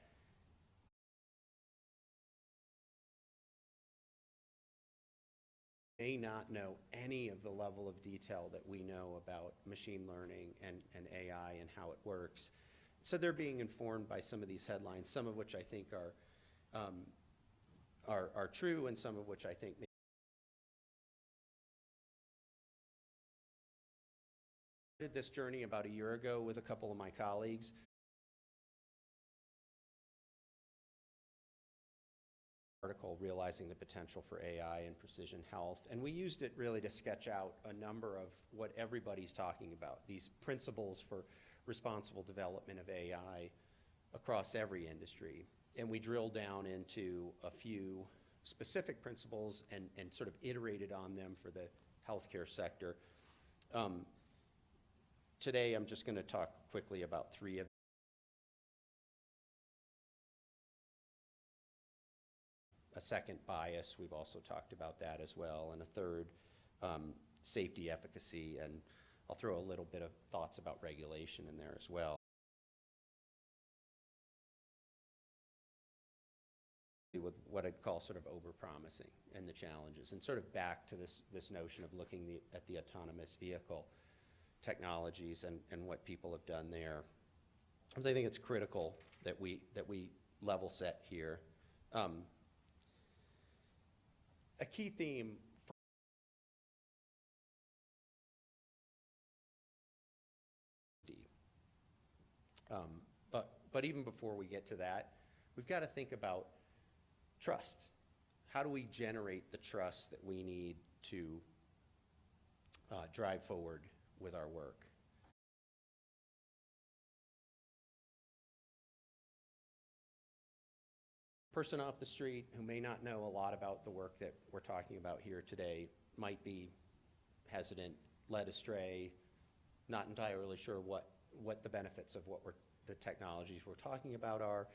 May not know any of the level of detail that we know about machine learning and AI and how it works. So they're being informed by some of these headlines, some of which I think are true and some of which I think I did this journey about a year ago with a couple of my colleagues. Article realizing the potential for AI in precision health, and we used it really to sketch out a number of what everybody's talking about, these principles for responsible development of AI across every industry. And we drilled down into a few specific principles and sort of iterated on them for the healthcare sector. Today, I'm just going to talk quickly about three of them. A second, bias, we've also talked about that as well. And a third, safety, efficacy, and I'll throw a little bit of thoughts about regulation in there as well. With what I'd call sort of over-promising and the challenges, and sort of back to this notion of looking at the autonomous vehicle technologies and what people have done there. Because I think it's critical that we level set here. A key theme but even before we get to that, we've got to think about trust. How do we generate the trust that we need to drive forward with our work? Person off the street who may not know a lot about the work that we're talking about here today might be hesitant, led astray, not entirely sure what the benefits of the technologies we're talking about are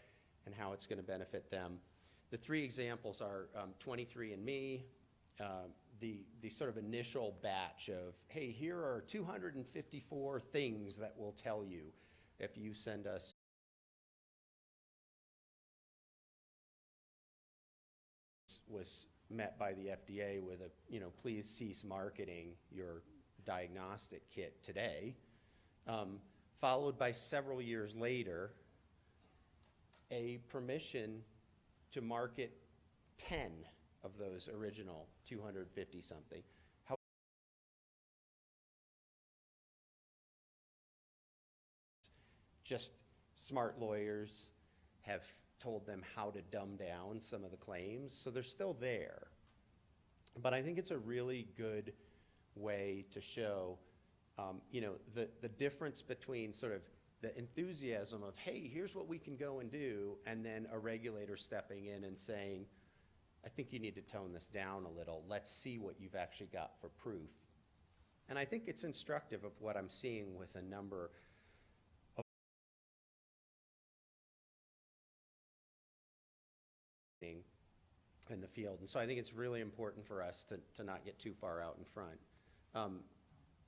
and how it's going to benefit them. The three examples are 23andMe, the sort of initial batch of, hey, here are 254 things that will tell you if you send us was met by the FDA with a, please cease marketing your diagnostic kit today, followed by several years later, a permission to market 10 of those original 250 something. Just smart lawyers have told them how to dumb down some of the claims, so they're still there. But I think it's a really good way to show, the difference between sort of the enthusiasm of, hey, here's what we can go and do, and then a regulator stepping in and saying, I think you need to tone this down a little. Let's see what you've actually got for proof. And I think it's instructive of what I'm seeing with a number of in the field. And so I think it's really important for us to not get too far out in front.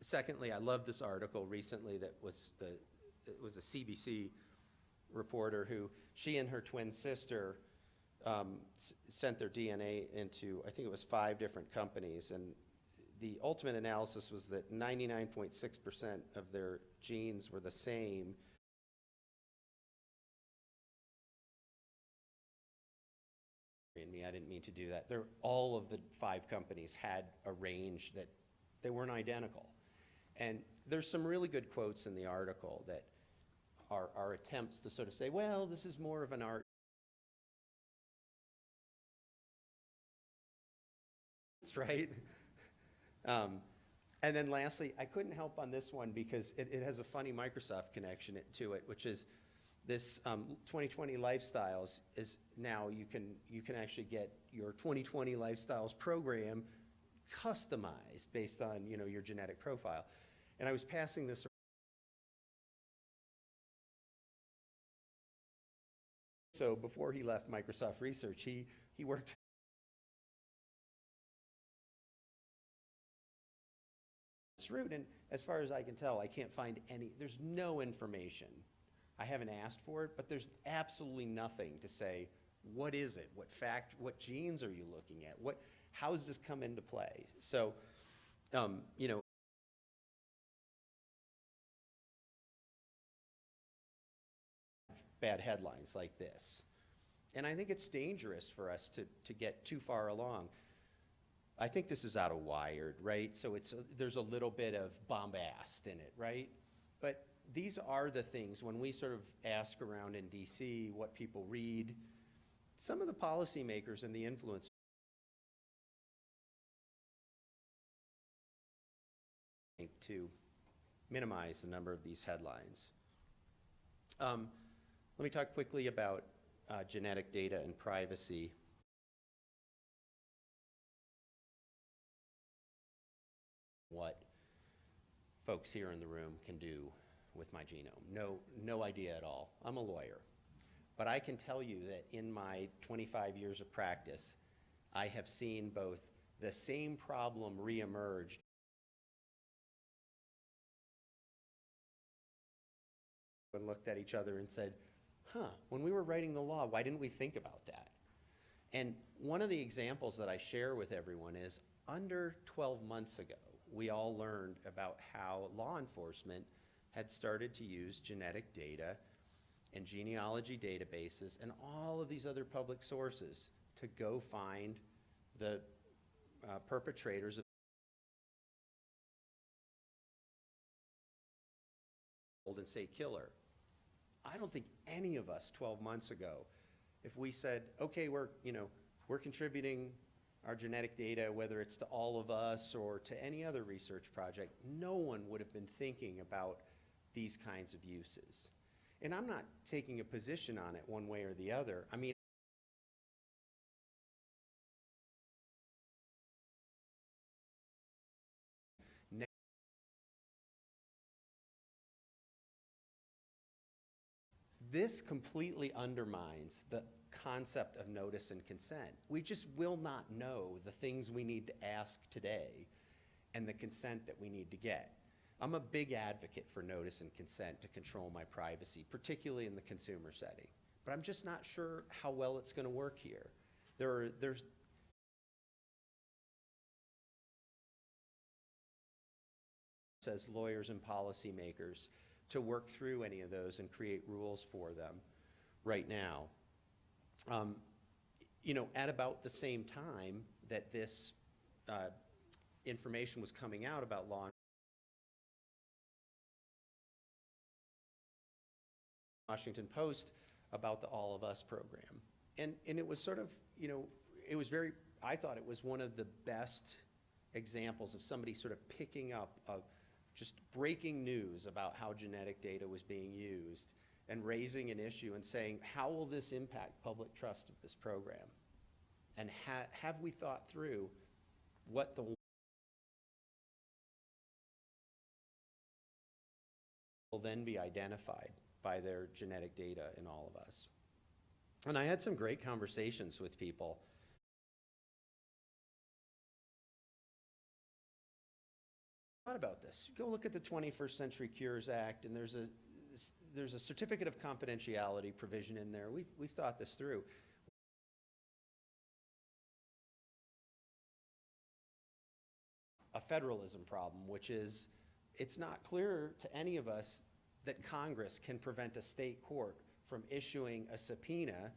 Secondly, I love this article recently that was it was a CBC reporter who, she and her twin sister sent their DNA into, I think it was 5 different companies, and the ultimate analysis was that 99.6% of their genes were the same me, I didn't mean to do that. All of the 5 companies had a range that they weren't identical. And there's some really good quotes in the article that are attempts to sort of say, well, this is more of an art. That's right. And then lastly, I couldn't help on this one because it has a funny Microsoft connection to it, which is this 2020 Lifestyles is now you can actually get your 2020 Lifestyles program customized based on your genetic profile. And I was passing this. So before he left Microsoft Research, he worked. This route, and as far as I can tell, I can't find there's no information. I haven't asked for it, but there's absolutely nothing to say, what is it? What genes are you looking at? How does this come into play? So, bad headlines like this. And I think it's dangerous for us to get too far along. I think this is out of Wired, right? So there's a little bit of bombast in it, right? But these are the things, when we sort of ask around in DC what people read, some of the policymakers and the influencers to minimize the number of these headlines. Let me talk quickly about genetic data and privacy. What folks here in the room can do with my genome. No idea at all. I'm a lawyer. But I can tell you that in my 25 years of practice, I have seen both the same problem reemerge and looked at each other and said, when we were writing the law, why didn't we think about that? And one of the examples that I share with everyone is under 12 months ago, we all learned about how law enforcement had started to use genetic data and genealogy databases and all of these other public sources to go find the perpetrators of Golden State Killer. I don't think any of us 12 months ago, if we said, okay, we're contributing our genetic data, whether it's to all of us or to any other research project, no one would have been thinking about these kinds of uses. And I'm not taking a position on it one way or the other. I mean, this completely undermines the concept of notice and consent. We just will not know the things we need to ask today and the consent that we need to get. I'm a big advocate for notice and consent to control my privacy, particularly in the consumer setting. But I'm just not sure how well it's going to work here. There's says lawyers and policymakers to work through any of those and create rules for them right now. At about the same time that this information was coming out about law, Washington Post about the All of Us program. And it was sort of, it was I thought it was one of the best examples of somebody sort of picking up just breaking news about how genetic data was being used and raising an issue and saying, how will this impact public trust of this program? And have we thought through what the will then be identified by their genetic data in All of Us? And I had some great conversations with people. About this. Go look at the 21st Century Cures Act, and there's a certificate of confidentiality provision in there. We've thought this through. A federalism problem, which is it's not clear to any of us that Congress can prevent a state court from issuing a subpoena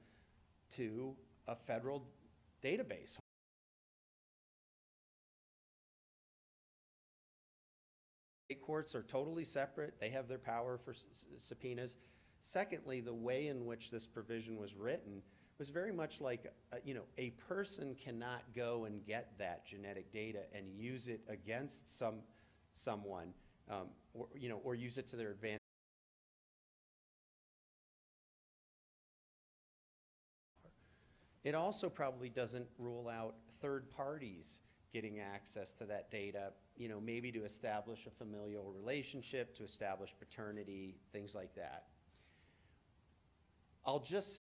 to a federal database. State courts are totally separate. They have their power for subpoenas. Secondly, the way in which this provision was written was very much like, a person cannot go and get that genetic data and use it against someone, or use it to their advantage. It also probably doesn't rule out third parties getting access to that data, maybe to establish a familial relationship, to establish paternity, things like that. I'll just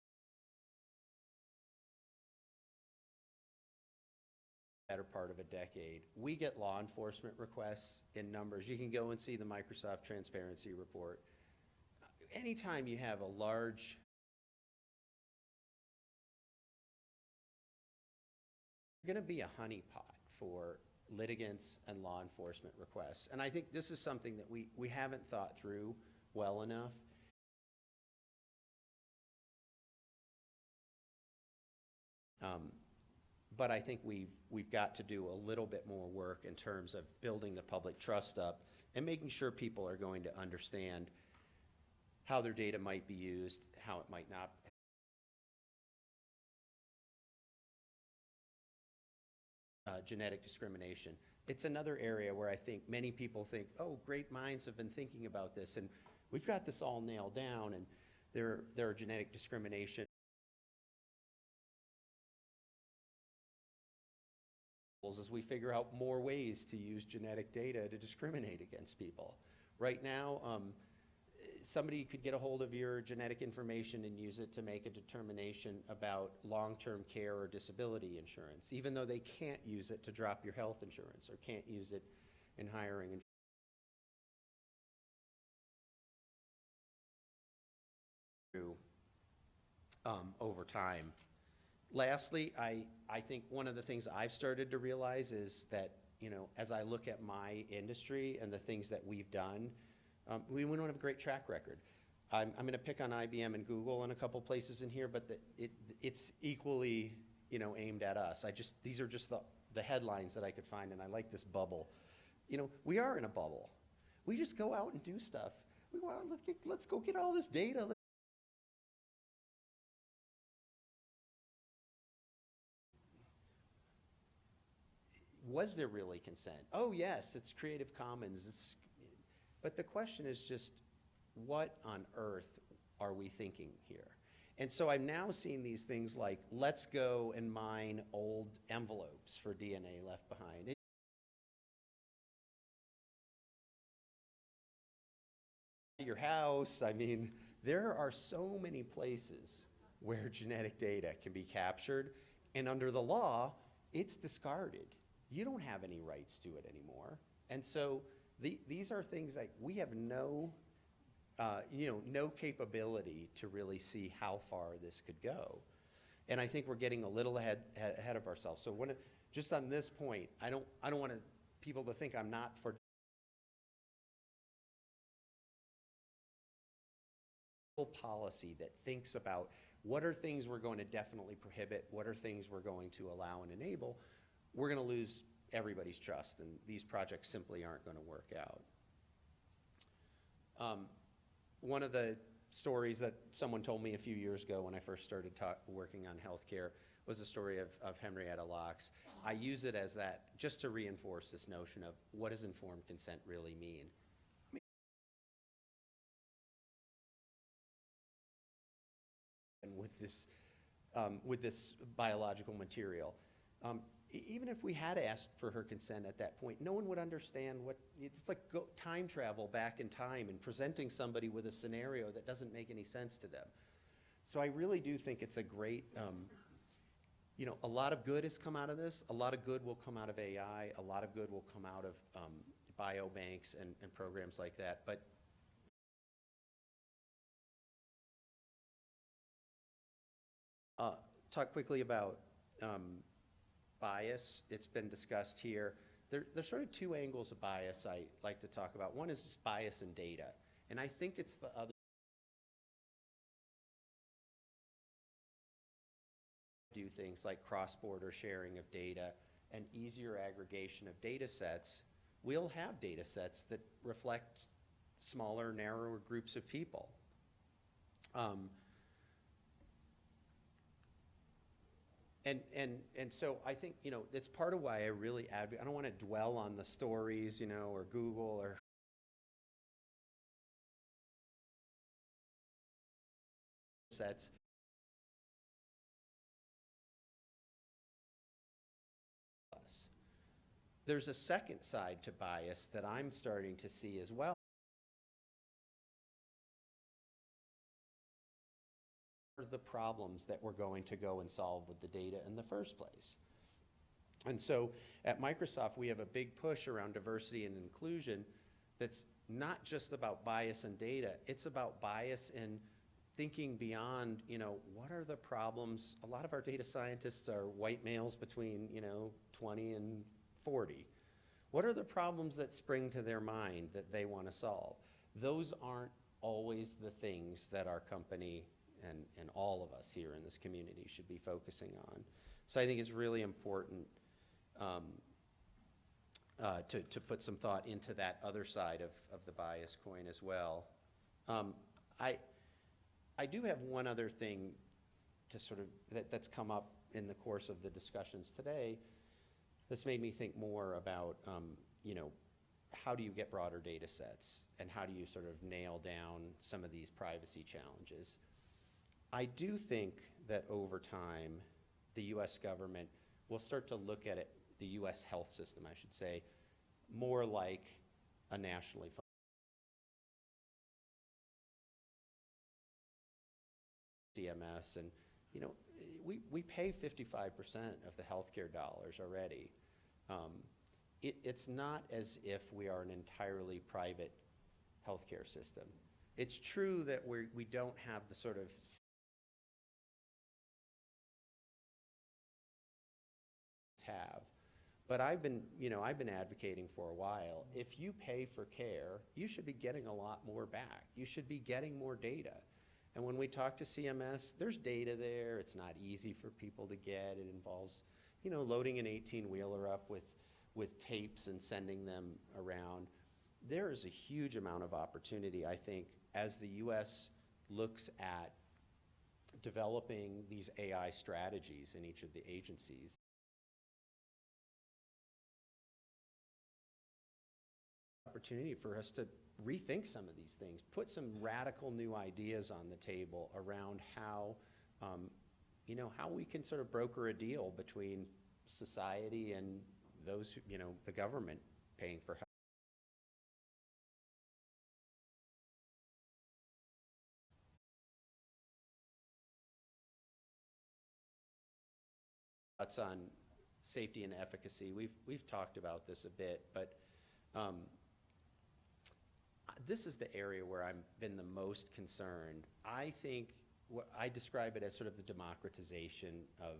better part of a decade, we get law enforcement requests in numbers. You can go and see the Microsoft Transparency Report. Anytime you have a large going to be a honeypot for litigants and law enforcement requests. And I think this is something that we haven't thought through well enough. But I think we've got to do a little bit more work in terms of building the public trust up and making sure people are going to understand how their data might be used, how it might not. Genetic discrimination. It's another area where I think many people think, oh, great minds have been thinking about this, and we've got this all nailed down, and there are genetic discrimination as we figure out more ways to use genetic data to discriminate against people. Right now, somebody could get a hold of your genetic information and use it to make a determination about long-term care or disability insurance, even though they can't use it to drop your health insurance or can't use it in hiring. Over time. Lastly, I think one of the things I've started to realize is that, as I look at my industry and the things that we've done, we don't have a great track record. I'm going to pick on IBM and Google in a couple places in here, but it's equally, aimed at us. These are just the headlines that I could find, and I like this bubble. We are in a bubble. We just go out and do stuff. We go out, let's go get all this data. Was there really consent? Oh yes, it's Creative Commons. But the question is just, what on earth are we thinking here? And so I'm now seeing these things like, let's go and mine old envelopes for DNA left behind. Your house, there are so many places where genetic data can be captured, and under the law, it's discarded. You don't have any rights to it anymore. And so these are things like we have no capability to really see how far this could go. And I think we're getting a little ahead of ourselves. So just on this point, I don't want people to think I'm not for policy that thinks about what are things we're going to definitely prohibit, what are things we're going to allow and enable. We're going to lose everybody's trust, and these projects simply aren't going to work out. One of the stories that someone told me a few years ago when I first started working on healthcare was the story of Henrietta Lacks. I use it as that just to reinforce this notion of what does informed consent really mean. And with this biological material. Even if we had asked for her consent at that point, no one would understand it's like time travel back in time and presenting somebody with a scenario that doesn't make any sense to them. So I really do think it's a great, a lot of good has come out of this. A lot of good will come out of AI. A lot of good will come out of biobanks and programs like that. But talk quickly about bias. It's been discussed here. There's sort of two angles of bias I like to talk about. One is just bias in data, and I think it's the other. Do things like cross-border sharing of data and easier aggregation of data sets, we'll have data sets that reflect smaller, narrower groups of people. And so I think, you know, it's part of why I really advocate. I don't want to dwell on the stories, you know, or Google or sets. There's a second side to bias that I'm starting to see as well. The problems that we're going to go and solve with the data in the first place. And so at Microsoft, we have a big push around diversity and inclusion that's not just about bias in data, it's about bias in thinking beyond, you know, what are the problems? A lot of our data scientists are white males between, you know, 20 and 40. What are the problems that spring to their mind that they want to solve? Those aren't always the things that our company and all of us here in this community should be focusing on. So I think it's really important to put some thought into that other side of the bias coin as well. I do have one other thing to sort of that's come up in the course of the discussions today that's made me think more about, you know, how do you get broader data sets and how do you sort of nail down some of these privacy challenges? I do think that over time, the US government will start to look at it, the US health system, I should say, more like a nationally funded CMS. And, you know, we pay 55% of the healthcare dollars already. It's not as if we are an entirely private healthcare system. It's true that we don't have the sort of but I've been advocating for a while. If you pay for care, you should be getting a lot more back. You should be getting more data. And when we talk to CMS, there's data there. It's not easy for people to get. It involves, you know, loading an 18-wheeler up with tapes and sending them around. There is a huge amount of opportunity, I think, as the US looks at developing these AI strategies in each of the agencies. Opportunity for us to rethink some of these things, put some radical new ideas on the table around how, you know, how we can sort of broker a deal between society and those who, you know, the government paying for health. Thoughts on safety and efficacy. We've talked about this a bit, but this is the area where I've been the most concerned. I think I describe it as sort of the democratization of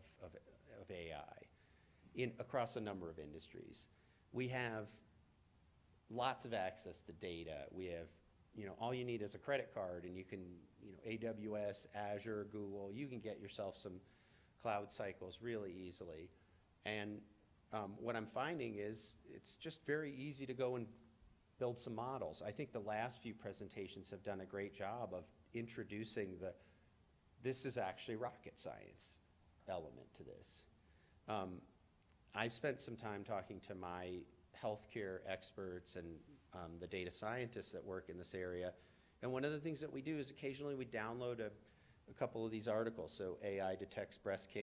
AI across a number of industries. We have lots of access to data. We have, you know, all you need is a credit card and you can, you know, AWS, Azure, Google, you can get yourself some cloud cycles really easily. And what I'm finding is it's just very easy to go and build some models. I think the last few presentations have done a great job of introducing this is actually rocket science element to this. I've spent some time talking to my healthcare experts and the data scientists that work in this area. And one of the things that we do is occasionally we download a couple of these articles. So AI detects breast cancer.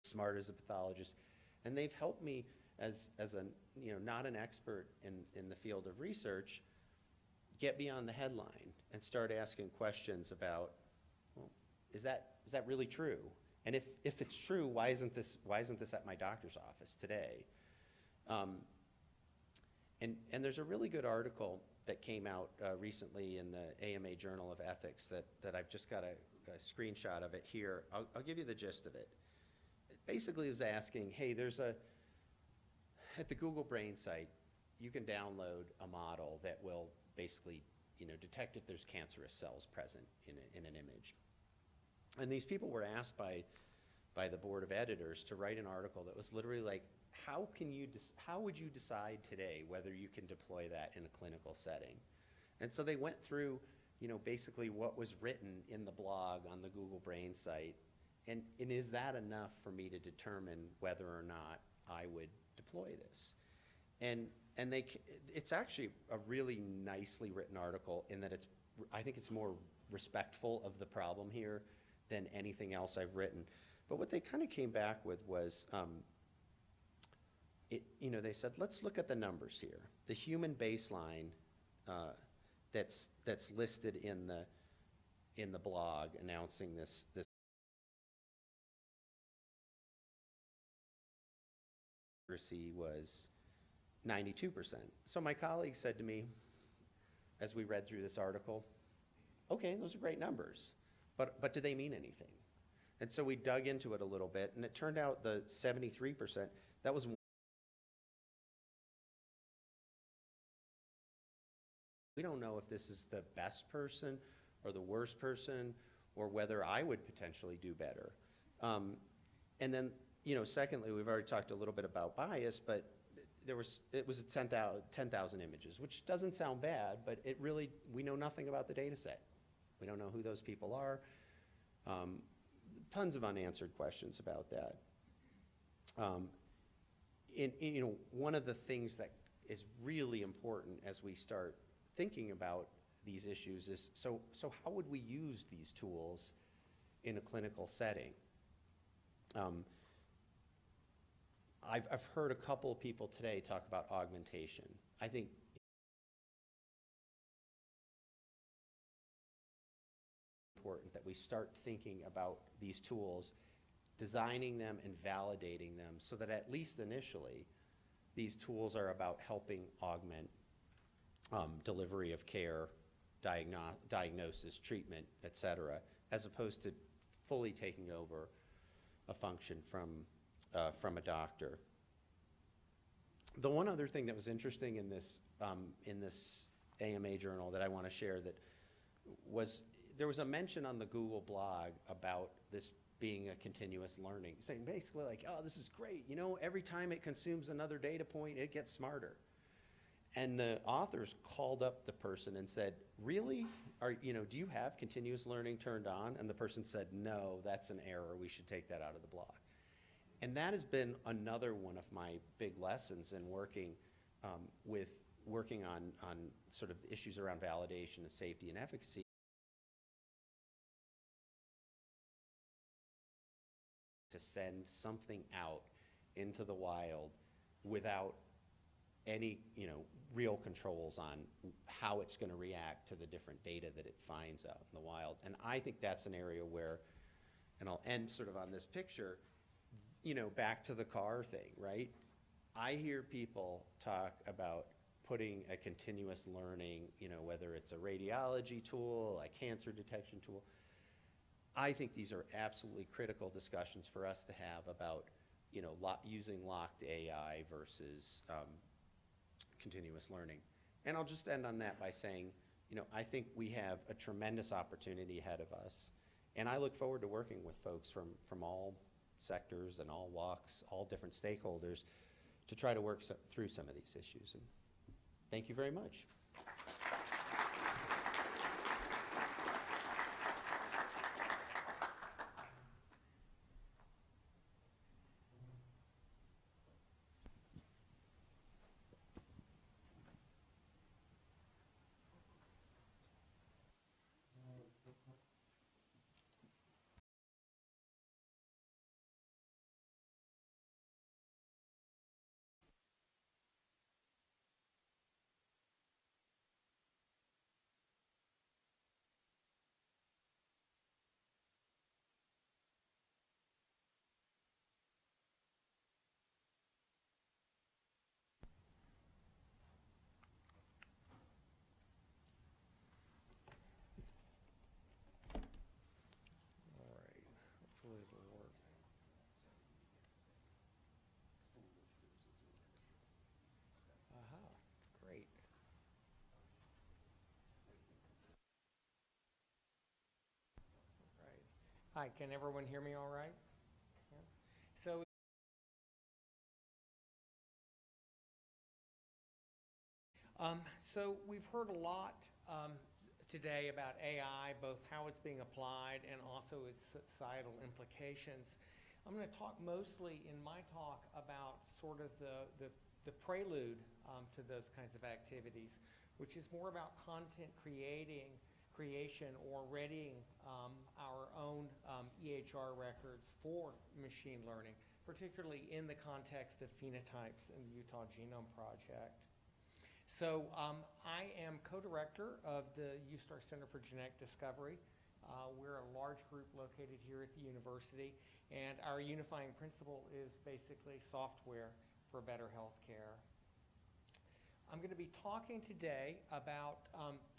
Smart as a pathologist. And they've helped me as a, you know, not an expert in the field of research, get beyond the headline and start asking questions about, well, is that really true? And if it's true, why isn't this at my doctor's office today? And there's a really good article that came out recently in the AMA Journal of Ethics that I've just got a screenshot of it here. I'll give you the gist of it. Basically, it was asking, hey, at the Google Brain site, you can download a model that will basically detect if there's cancerous cells present in an image. And these people were asked by the board of editors to write an article that was literally like, how would you decide today whether you can deploy that in a clinical setting? And so they went through, basically what was written in the blog on the Google Brain site, and is that enough for me to determine whether or not I would deploy this? And it's actually a really nicely written article in that I think it's more respectful of the problem here than anything else I've written. But what they kind of came back with was, they said, let's look at the numbers here. The human baseline that's listed in the blog announcing this accuracy was 92%. So my colleague said to me, as we read through this article, okay, those are great numbers, but do they mean anything? And so we dug into it a little bit, and it turned out the 73%, that was, we don't know if this is the best person or the worst person, or whether I would potentially do better. And then, secondly, we've already talked a little bit about bias, but it was 10,000 images, which doesn't sound bad, but we know nothing about the data set. We don't know who those people are. Tons of unanswered questions about that. One of the things that is really important as we start thinking about these issues is, so how would we use these tools in a clinical setting? I've heard a couple of people today talk about augmentation. I think it's important that we start thinking about these tools, designing them and validating them so that at least initially, these tools are about helping augment delivery of care, diagnosis, treatment, et cetera, as opposed to fully taking over a function from a doctor. The one other thing that was interesting in this AMA journal that I want to share that was, there was a mention on the Google blog about this being a continuous learning, saying basically like, oh, this is great. Every time it consumes another data point, it gets smarter. And the authors called up the person and said, really? Do you have continuous learning turned on? And the person said, no, that's an error. We should take that out of the blog. And that has been another one of my big lessons in working on sort of issues around validation and safety and efficacy. To send something out into the wild without any, real controls on how it's going to react to the different data that it finds out in the wild. And I think that's an area where, and I'll end sort of on this picture, back to the car thing, right? I hear people talk about putting a continuous learning, whether it's a radiology tool, a cancer detection tool. I think these are absolutely critical discussions for us to have about, using locked AI versus continuous learning. And I'll just end on that by saying, I think we have a tremendous opportunity ahead of us. And I look forward to working with folks from all sectors and all walks, all different stakeholders, to try to work through some of these issues. And thank you very much. Hi, can everyone hear me all right? Yeah. So we've heard a lot today about AI, both how it's being applied and also its societal implications. I'm going to talk mostly in my talk about sort of the prelude to those kinds of activities, which is more about content creation or readying our own EHR records for machine learning, particularly in the context of phenotypes in the Utah Genome Project. So I am co-director of the USTAR Center for Genetic Discovery. We're a large group located here at the university, and our unifying principle is basically software for better health care. I'm going to be talking today about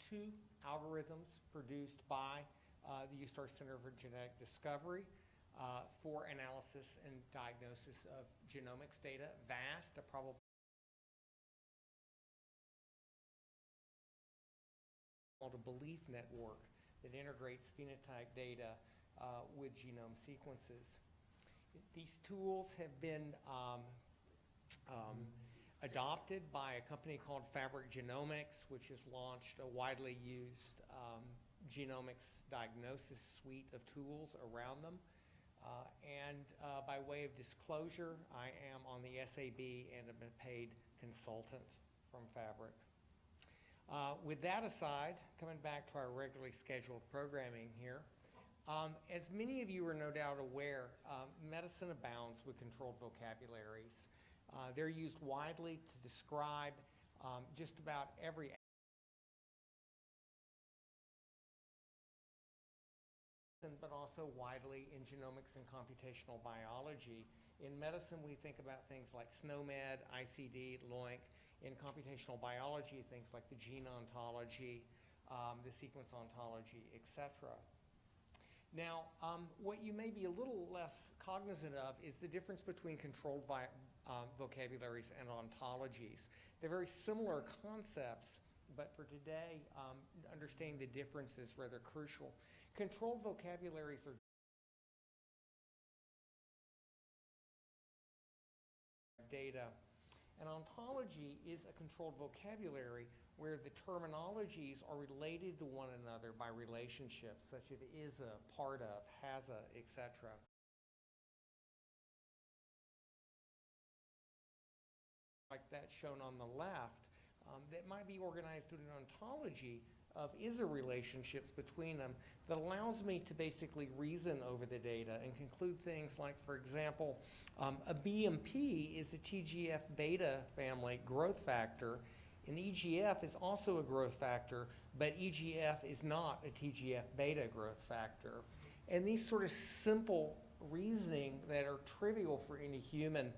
two algorithms produced by the USTAR Center for Genetic Discovery for analysis and diagnosis of genomics data, VAST, a probable called a belief network that integrates phenotype data with genome sequences. These tools have been adopted by a company called Fabric Genomics, which has launched a widely used genomics diagnosis suite of tools around them. And by way of disclosure, I am on the SAB and am a paid consultant from Fabric. With that aside, coming back to our regularly scheduled programming here, as many of you are no doubt aware, medicine abounds with controlled vocabularies. They're used widely to describe just about every but also widely in genomics and computational biology. In medicine, we think about things like SNOMED, ICD, LOINC. In computational biology, things like the gene ontology, the sequence ontology, etc. Now, what you may be a little less cognizant of is the difference between controlled vocabularies and ontologies. They're very similar concepts, but for today, understanding the difference is rather crucial. Controlled vocabularies are data. An ontology is a controlled vocabulary where the terminologies are related to one another by relationships, such as is a, part of, has a, etc. Like that shown on the left, that might be organized in an ontology of is-a relationships between them that allows me to basically reason over the data and conclude things like, for example, a BMP is a TGF-beta family growth factor, and EGF is also a growth factor, but EGF is not a TGF-beta growth factor. And these sort of simple reasoning that are trivial for any human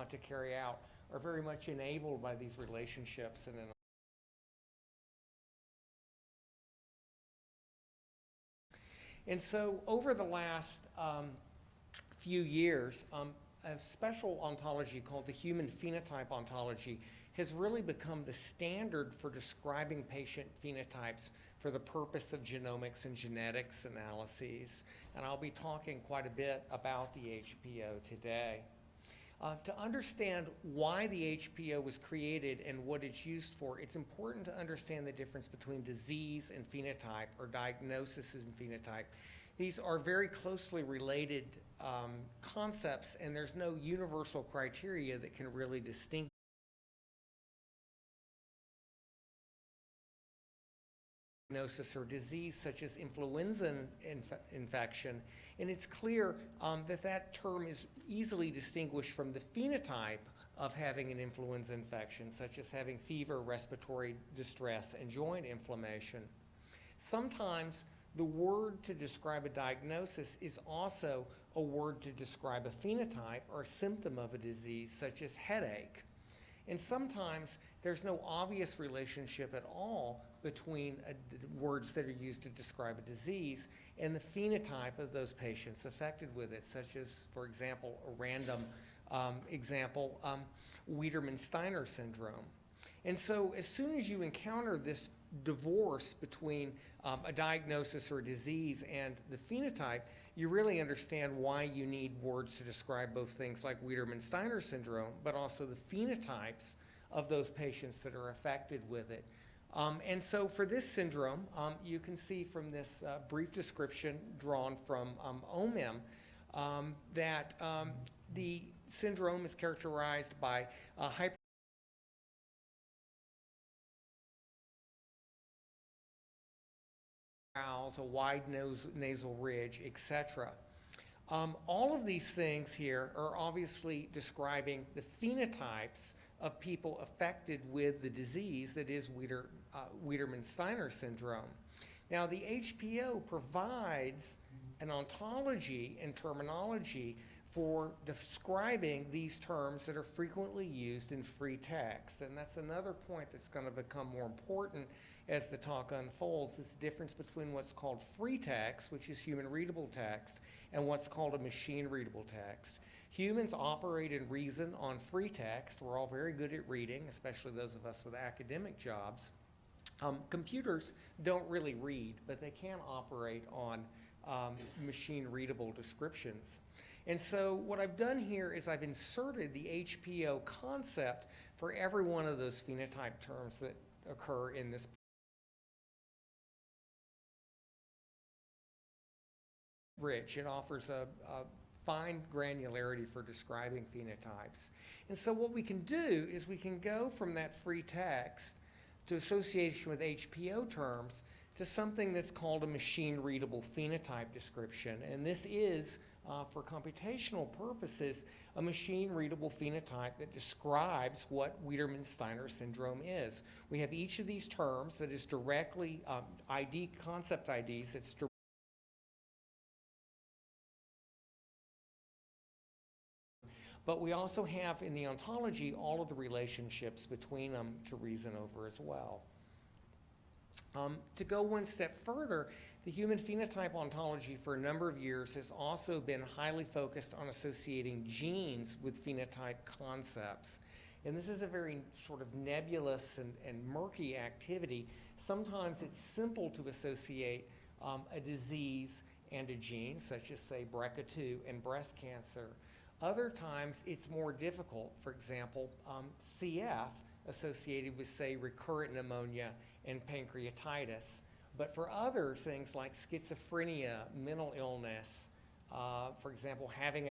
to carry out are very much enabled by these relationships. And so over the last few years, a special ontology called the human phenotype ontology has really become the standard for describing patient phenotypes for the purpose of genomics and genetics analyses. And I'll be talking quite a bit about the HPO today. To understand why the HPO was created and what it's used for, it's important to understand the difference between disease and phenotype, or diagnosis and phenotype. These are very closely related concepts, and there's no universal criteria that can really distinguish diagnosis or disease such as influenza infection, and it's clear that that term is easily distinguished from the phenotype of having an influenza infection, such as having fever, respiratory distress, and joint inflammation. Sometimes the word to describe a diagnosis is also a word to describe a phenotype or a symptom of a disease, such as headache. And sometimes there's no obvious relationship at all between words that are used to describe a disease and the phenotype of those patients affected with it, such as, for example, a random example, Wiedemann-Steiner syndrome. And so as soon as you encounter this divorce between a diagnosis or a disease and the phenotype, you really understand why you need words to describe both things like Wiedemann-Steiner syndrome, but also the phenotypes of those patients that are affected with it. And so for this syndrome, you can see from this brief description drawn from OMIM that the syndrome is characterized by a wide nasal ridge, etc. All of these things here are obviously describing the phenotypes of people affected with the disease that is Wiedemann-Steiner syndrome. Now, the HPO provides an ontology and terminology for describing these terms that are frequently used in free text. And that's another point that's going to become more important as the talk unfolds, is the difference between what's called free text, which is human readable text, and what's called a machine readable text. Humans operate and reason on free text. We're all very good at reading, especially those of us with academic jobs. Computers don't really read, but they can operate on machine readable descriptions. And so what I've done here is I've inserted the HPO concept for every one of those phenotype terms that occur in this rich. It offers a fine granularity for describing phenotypes. And so what we can do is we can go from that free text to association with HPO terms to something that's called a machine readable phenotype description. And this is, for computational purposes, a machine readable phenotype that describes what Wiedemann-Steiner syndrome is. We have each of these terms that is directly concept IDs that's but we also have in the ontology all of the relationships between them to reason over as well. To go one step further, the human phenotype ontology for a number of years has also been highly focused on associating genes with phenotype concepts. And this is a very sort of nebulous and murky activity. Sometimes it's simple to associate a disease and a gene, such as, say, BRCA2 and breast cancer. Other times it's more difficult. For example, CF associated with, say, recurrent pneumonia and pancreatitis. But for other things like schizophrenia, mental illness, for example, having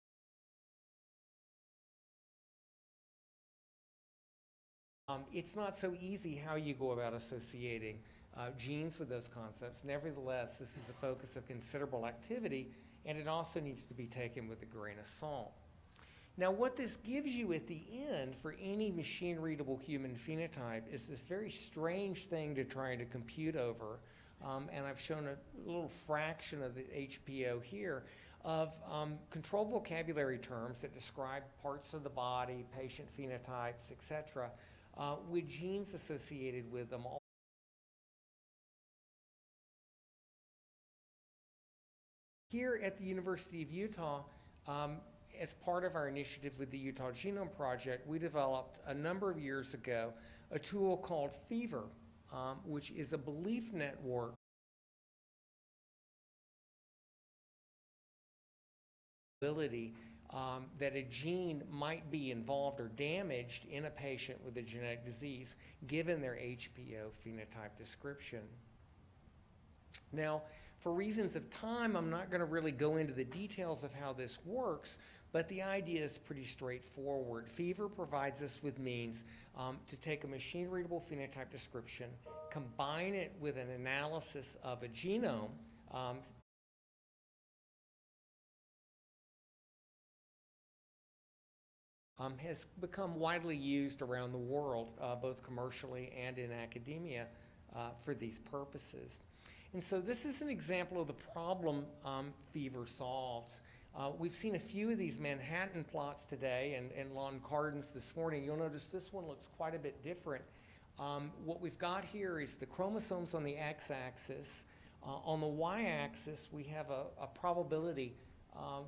it's not so easy how you go about associating genes with those concepts. Nevertheless, this is a focus of considerable activity, and it also needs to be taken with a grain of salt. Now, what this gives you at the end for any machine-readable human phenotype is this very strange thing to try to compute over, and I've shown a little fraction of the HPO here, of controlled vocabulary terms that describe parts of the body, patient phenotypes, etc., with genes associated with them. Here at the University of Utah, as part of our initiative with the Utah Genome Project, we developed a number of years ago a tool called Fever, which is a belief network that a gene might be involved or damaged in a patient with a genetic disease given their HPO phenotype description. Now, for reasons of time, I'm not going to really go into the details of how this works, but the idea is pretty straightforward. Fever provides us with means to take a machine-readable phenotype description, combine it with an analysis of a genome, has become widely used around the world, both commercially and in academia, for these purposes. And so this is an example of the problem Fever solves. We've seen a few of these Manhattan plots today and lawn gardens this morning. You'll notice this one looks quite a bit different. What we've got here is the chromosomes on the x-axis. On the y-axis, we have a probability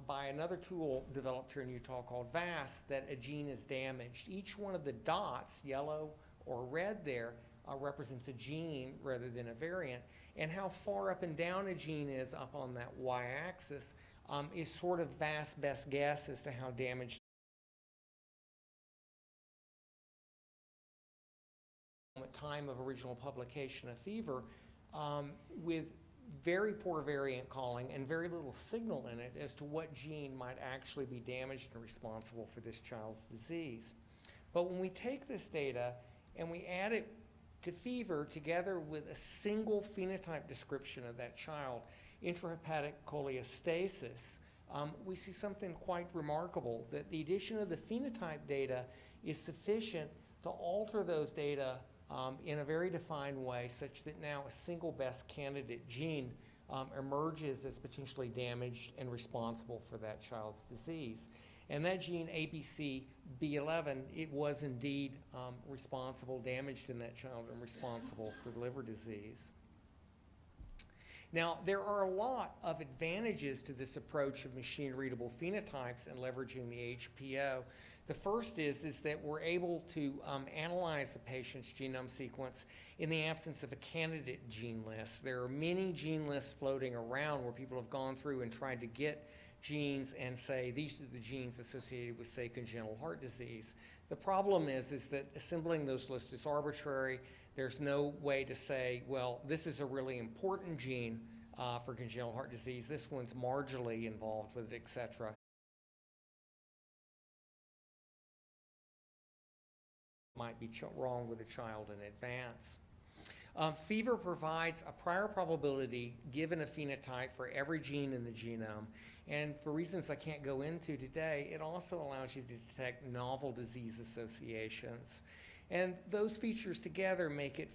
by another tool developed here in Utah called VAST that a gene is damaged. Each one of the dots, yellow or red there, represents a gene rather than a variant. And how far up and down a gene is up on that y-axis is sort of vast best guess as to how damaged at time of original publication of fever, with very poor variant calling and very little signal in it as to what gene might actually be damaged and responsible for this child's disease. But when we take this data and we add it to fever together with a single phenotype description of that child, intrahepatic cholestasis, we see something quite remarkable, that the addition of the phenotype data is sufficient to alter those data in a very defined way, such that now a single best candidate gene emerges as potentially damaged and responsible for that child's disease. And that gene, ABCB11, it was indeed responsible, damaged in that child, and responsible for liver disease. Now, there are a lot of advantages to this approach of machine-readable phenotypes and leveraging the HPO. The first is that we're able to analyze a patient's genome sequence in the absence of a candidate gene list. There are many gene lists floating around where people have gone through and tried to get genes and say, these are the genes associated with, say, congenital heart disease. The problem is that assembling those lists is arbitrary. There's no way to say, well, this is a really important gene for congenital heart disease. This one's marginally involved with it, et cetera. Might be wrong with a child in advance. Fever provides a prior probability given a phenotype for every gene in the genome. And for reasons I can't go into today, it also allows you to detect novel disease associations. And those features together make it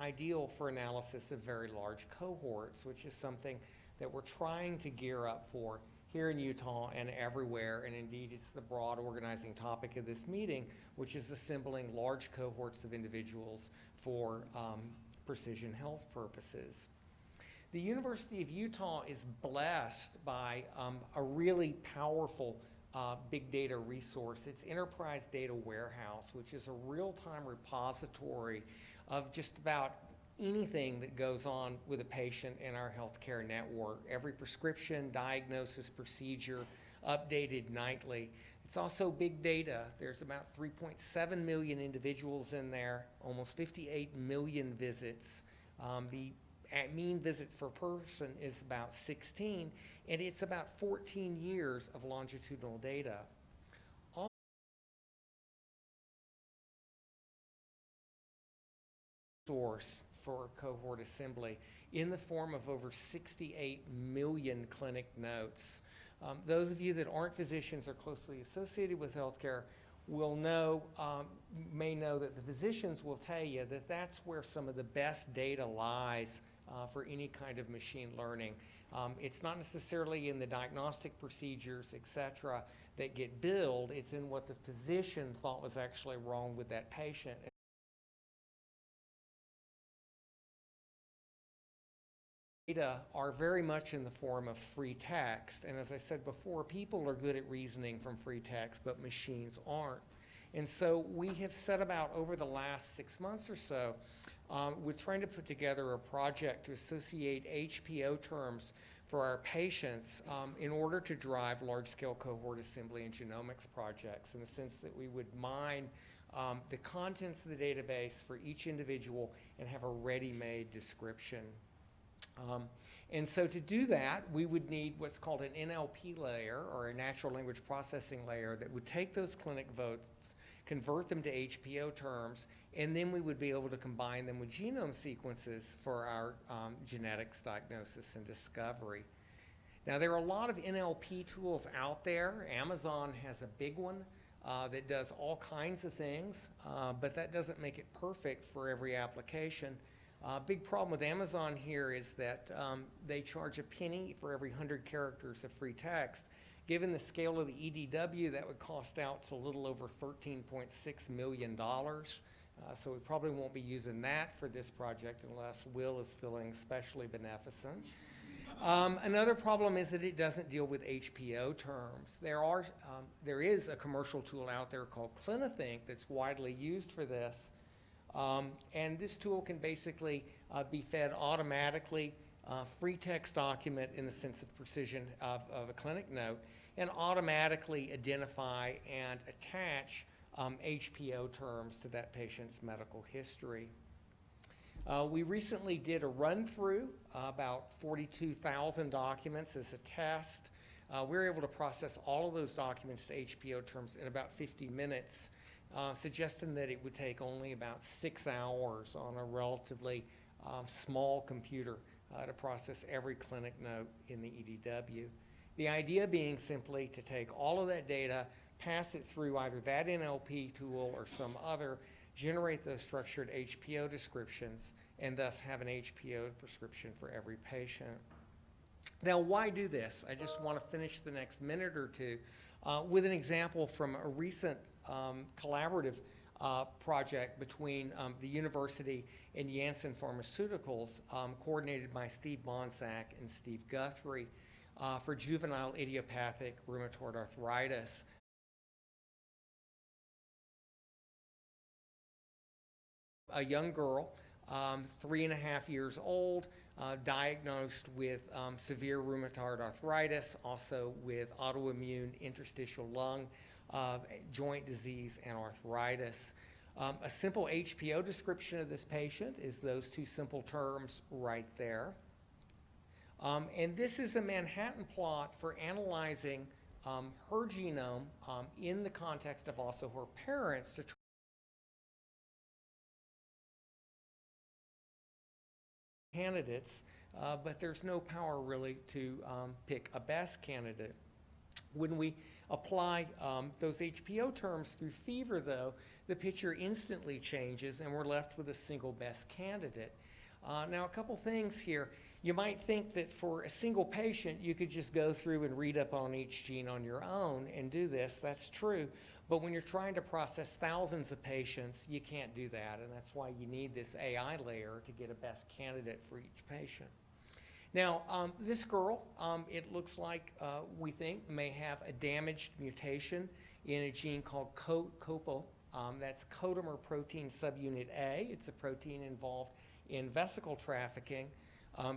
ideal for analysis of very large cohorts, which is something that we're trying to gear up for here in Utah and everywhere. And indeed, it's the broad organizing topic of this meeting, which is assembling large cohorts of individuals for precision health purposes. The University of Utah is blessed by a really powerful big data resource. It's Enterprise Data Warehouse, which is a real-time repository of just about anything that goes on with a patient in our healthcare network. Every prescription, diagnosis, procedure, updated nightly. It's also big data. There's about 3.7 million individuals in there, almost 58 million visits. The mean visits per person is about 16, and it's about 14 years of longitudinal data. Source for cohort assembly in the form of over 68 million clinic notes. Those of you that aren't physicians or closely associated with healthcare will know, may know that the physicians will tell you that that's where some of the best data lies for any kind of machine learning. It's not necessarily in the diagnostic procedures, et cetera, that get billed. It's in what the physician thought was actually wrong with that patient. Data are very much in the form of free text, and as I said before, people are good at reasoning from free text, but machines aren't. And so we have set about over the last 6 months or so with trying to put together a project to associate HPO terms for our patients in order to drive large-scale cohort assembly and genomics projects, in the sense that we would mine the contents of the database for each individual and have a ready-made description. And so to do that, we would need what's called an NLP layer, or a natural language processing layer, that would take those clinic votes, convert them to HPO terms, and then we would be able to combine them with genome sequences for our genetics diagnosis and discovery. Now, there are a lot of NLP tools out there. Amazon has a big one that does all kinds of things, but that doesn't make it perfect for every application. Big problem with Amazon here is that they charge a penny for every 100 characters of free text. Given the scale of the EDW, that would cost out to a little over $13.6 million. So we probably won't be using that for this project unless Will is feeling especially beneficent. Another problem is that it doesn't deal with HPO terms. There is a commercial tool out there called CliniThink that's widely used for this. And this tool can basically be fed automatically free text document in the sense of precision of a clinic note, and automatically identify and attach HPO terms to that patient's medical history. We recently did a run-through, about 42,000 documents as a test. We were able to process all of those documents to HPO terms in about 50 minutes, suggesting that it would take only about 6 hours on a relatively small computer to process every clinic note in the EDW. The idea being simply to take all of that data, pass it through either that NLP tool or some other, generate those structured HPO descriptions, and thus have an HPO prescription for every patient. Now, why do this? I just want to finish the next minute or two with an example from a recent collaborative project between the university and Janssen Pharmaceuticals, coordinated by Steve Bonsack and Steve Guthrie, for juvenile idiopathic rheumatoid arthritis. A young girl, 3.5 years old, diagnosed with severe rheumatoid arthritis, also with autoimmune interstitial lung, joint disease, and arthritis. A simple HPO description of this patient is those two simple terms right there. And this is a Manhattan plot for analyzing her genome in the context of also her parents to candidates, but there's no power really to pick a best candidate. When we apply those HPO terms through fever, though, the picture instantly changes and we're left with a single best candidate. Now, a couple things here. You might think that for a single patient, you could just go through and read up on each gene on your own and do this. That's true. But when you're trying to process thousands of patients, you can't do that. And that's why you need this AI layer to get a best candidate for each patient. Now, this girl, it looks like we think may have a damaged mutation in a gene called COPO. That's codomer protein subunit A. It's a protein involved in vesicle trafficking.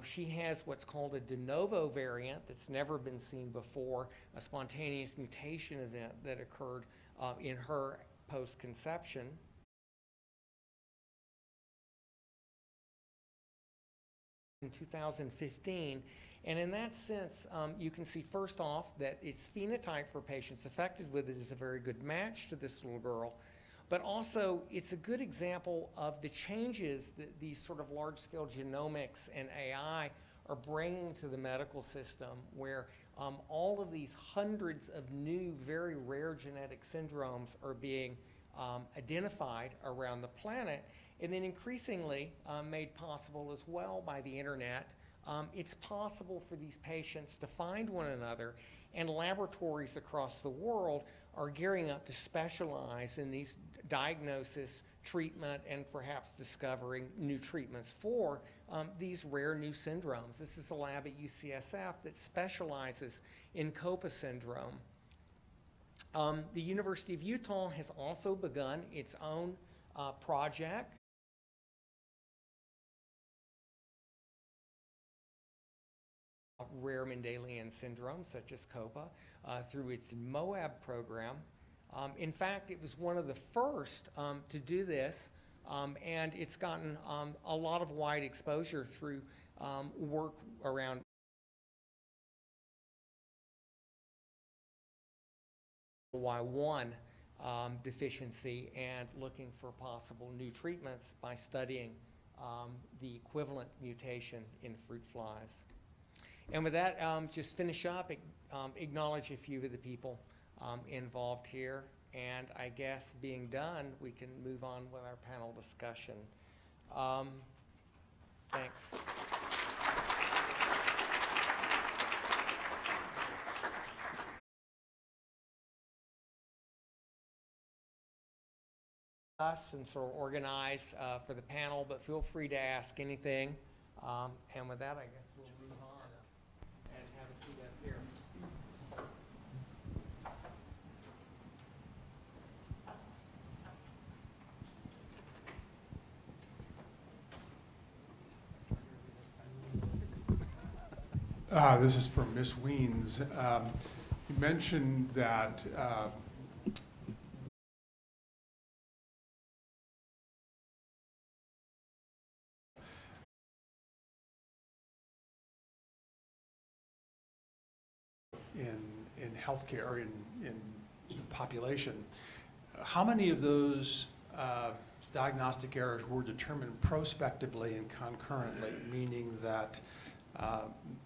She has what's called a de novo variant that's never been seen before, a spontaneous mutation event that occurred in her post-conception. In 2015, and in that sense, you can see first off that its phenotype for patients affected with it is a very good match to this little girl, but also it's a good example of the changes that these sort of large-scale genomics and AI are bringing to the medical system, where all of these hundreds of new, very rare genetic syndromes are being identified around the planet, and then increasingly made possible as well by the internet. It's possible for these patients to find one another, and laboratories across the world are gearing up to specialize in these diagnosis, treatment, and perhaps discovering new treatments for these rare new syndromes. This is a lab at UCSF that specializes in COPA syndrome. The University of Utah has also begun its own project rare Mendelian syndrome, such as COPA, through its MOAB program. In fact, it was one of the first to do this, and it's gotten a lot of wide exposure through work around Y1 deficiency and looking for possible new treatments by studying the equivalent mutation in fruit flies. And with that, just finish up, acknowledge a few of the people involved here, and I guess being done, we can move on with our panel discussion. Thanks. Us and sort of organize for the panel, but feel free to ask anything. And with that, I guess we'll move on and have a seat up here. This is for Ms. Weens. You mentioned that in healthcare, or in the population, how many of those diagnostic errors were determined prospectively and concurrently, meaning that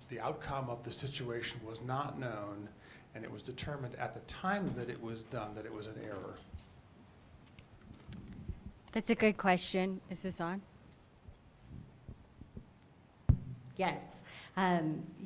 the outcome of the situation was not known and it was determined at the time that it was done that it was an error? That's a good question. Is this on? Yes.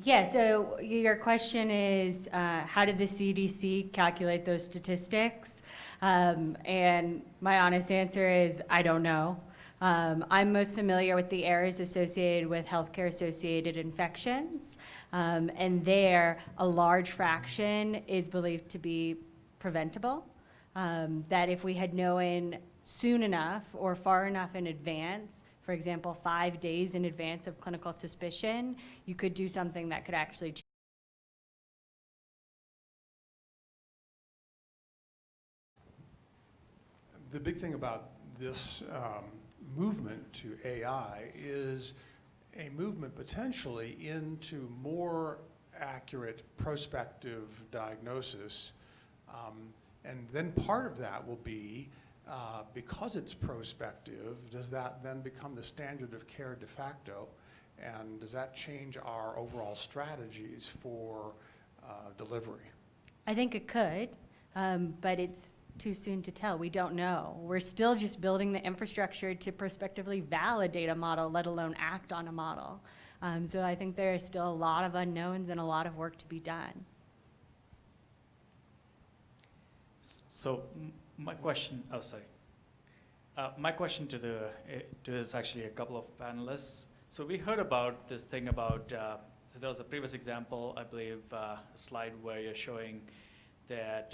Yeah, so your question is, how did the CDC calculate those statistics? And my honest answer is, I don't know. I'm most familiar with the errors associated with healthcare-associated infections, and there, a large fraction is believed to be preventable. That if we had known soon enough or far enough in advance, for example, 5 days in advance of clinical suspicion, you could do something that could actually change. The big thing about this movement to AI is a movement potentially into more accurate prospective diagnosis. And then part of that will be, because it's prospective, does that then become the standard of care de facto? And does that change our overall strategies for delivery? I think it could, but it's too soon to tell. We don't know. We're still just building the infrastructure to prospectively validate a model, let alone act on a model. So I think there is still a lot of unknowns and a lot of work to be done. So my question, my question to is actually a couple of panelists. So we heard about this thing about, so there was a previous example, I believe, a slide where you're showing that,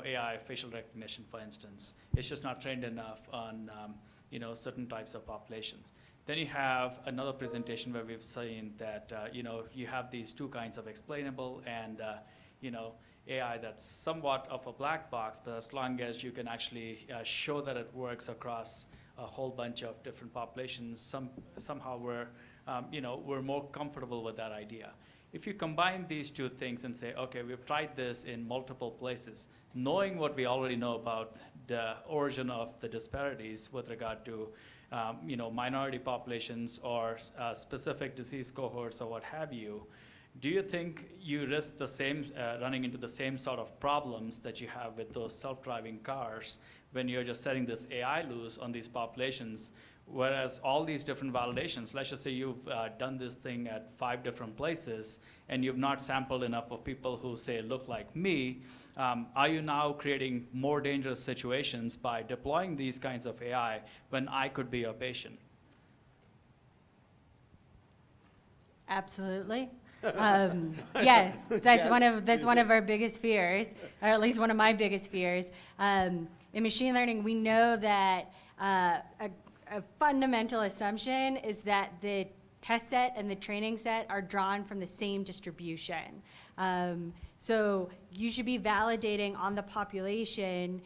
AI facial recognition, for instance, it's just not trained enough on, certain types of populations. Then you have another presentation where we've seen that, you have these two kinds of explainable and, AI that's somewhat of a black box, but as long as you can actually show that it works across a whole bunch of different populations, somehow we're more comfortable with that idea. If you combine these two things and say, okay, we've tried this in multiple places, knowing what we already know about the origin of the disparities with regard to minority populations or specific disease cohorts or what have you, do you think you risk the same, running into the same sort of problems that you have with those self-driving cars when you're just setting this AI loose on these populations, whereas all these different validations, let's just say you've done this thing at 5 different places and you've not sampled enough of people who say look like me, are you now creating more dangerous situations by deploying these kinds of AI when I could be a patient? Absolutely. Yes, that's Yes. one of our biggest fears, or at least one of my biggest fears. In machine learning, we know that a fundamental assumption is that the test set and the training set are drawn from the same distribution. So you should be validating on the population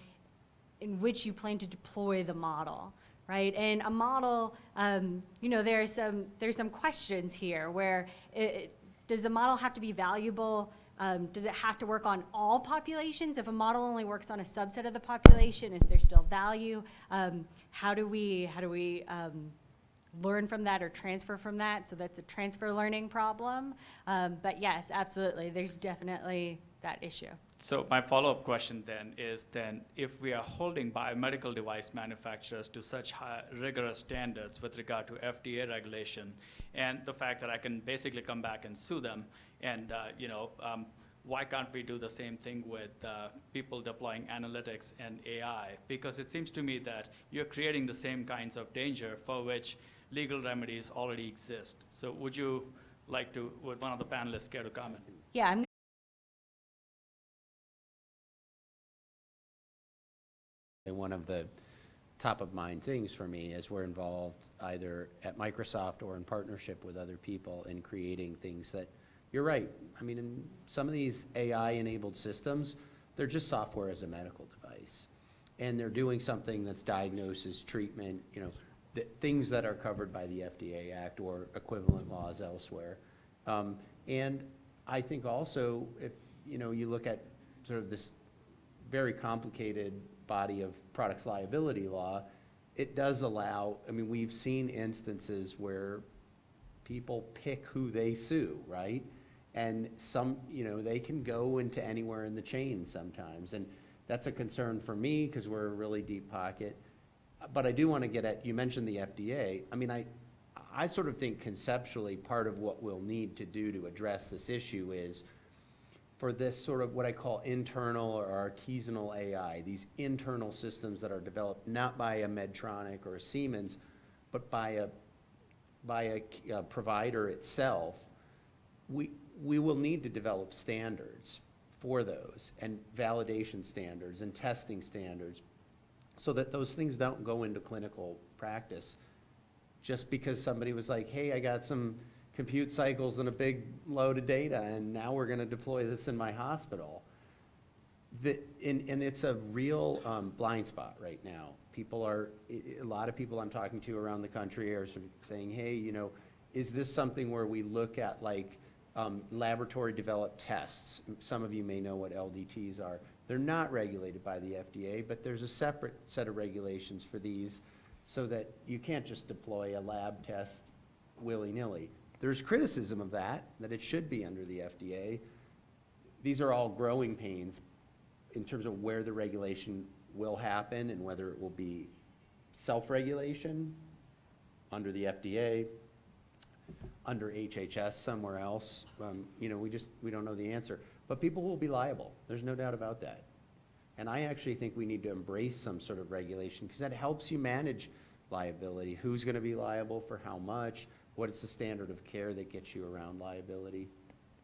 in which you plan to deploy the model. Right, and a model, there's some questions here where does the model have to be valuable? Does it have to work on all populations? If a model only works on a subset of the population, is there still value? How do we learn from that or transfer from that? So that's a transfer learning problem. But yes, absolutely, there's definitely that issue. So my follow-up question then is if we are holding biomedical device manufacturers to such high, rigorous standards with regard to FDA regulation and the fact that I can basically come back and sue them, and why can't we do the same thing with people deploying analytics and AI? Because it seems to me that you're creating the same kinds of danger for which legal remedies already exist. So would one of the panelists care to comment? Yeah, One of the top of mind things for me is we're involved either at Microsoft or in partnership with other people in creating things that you're right. I mean, in some of these AI-enabled systems, they're just software as a medical device. And they're doing something that's diagnosis, treatment, you know, things that are covered by the FDA Act or equivalent laws elsewhere. And I think also, if you know, you look at sort of this very complicated body of products liability law, it does allow, I mean, we've seen instances where people pick who they sue, right? And some, you know, they can go into anywhere in the chain sometimes. And that's a concern for me because we're a really deep pocket. But I do want to get at, you mentioned the FDA. I mean, I sort of think conceptually part of what we'll need to do to address this issue is for this sort of what I call internal or artisanal AI, these internal systems that are developed not by a Medtronic or a Siemens, but by a provider itself, we will need to develop standards for those and validation standards and testing standards so that those things don't go into clinical practice just because somebody was like, hey, I got some compute cycles and a big load of data and now we're going to deploy this in my hospital. And it's a real blind spot right now. A lot of people I'm talking to around the country are sort of saying, hey, you know, is this something where we look at like laboratory developed tests? Some of you may know what LDTs are. They're not regulated by the FDA, but there's a separate set of regulations for these so that you can't just deploy a lab test willy-nilly. There's criticism of that it should be under the FDA. These are all growing pains in terms of where the regulation will happen and whether it will be self-regulation under the FDA, under HHS somewhere else. You know, we don't know the answer. But people will be liable. There's no doubt about that. And I actually think we need to embrace some sort of regulation because that helps you manage liability. Who's going to be liable for how much? What is the standard of care that gets you around liability?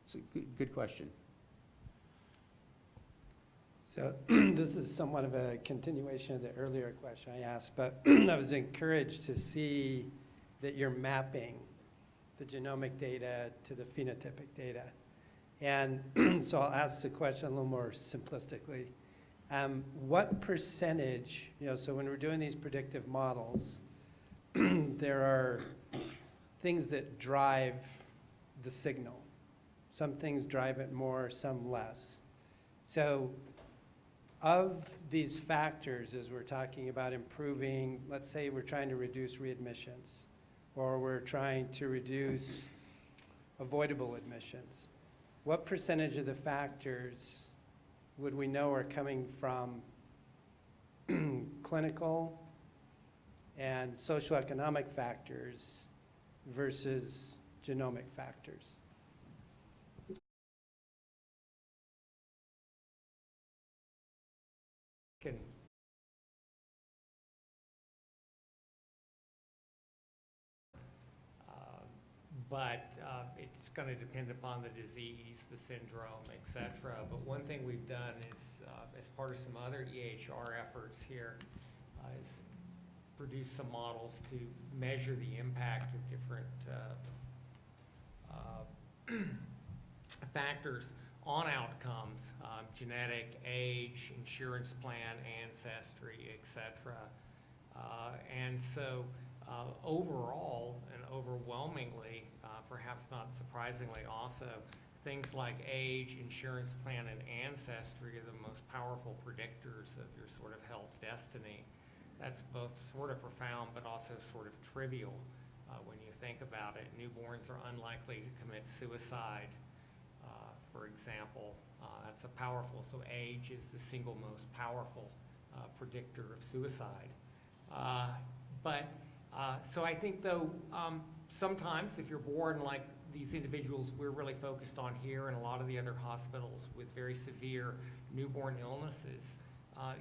It's a good question. So this is somewhat of a continuation of the earlier question I asked, but I was encouraged to see that you're mapping the genomic data to the phenotypic data. And so I'll ask the question a little more simplistically. What percentage, you know, so when we're doing these predictive models, there are things that drive the signal. Some things drive it more, some less. So of these factors, as we're talking about improving, let's say we're trying to reduce readmissions, or we're trying to reduce avoidable admissions, what percentage of the factors would we know are coming from clinical and socioeconomic factors versus genomic factors? But it's going to depend upon the disease, the syndrome, et cetera. But one thing we've done is, as part of some other EHR efforts here, is produce some models to measure the impact of different factors on outcomes, genetic, age, insurance plan, ancestry, et cetera. And so overall and overwhelmingly, perhaps not surprisingly also, things like age, insurance plan, and ancestry are the most powerful predictors of your sort of health destiny. That's both sort of profound but also sort of trivial when you think about it. Newborns are unlikely to commit suicide, for example. That's a powerful, so age is the single most powerful predictor of suicide. So I think though, sometimes if you're born like these individuals we're really focused on here and a lot of the other hospitals with very severe newborn illnesses,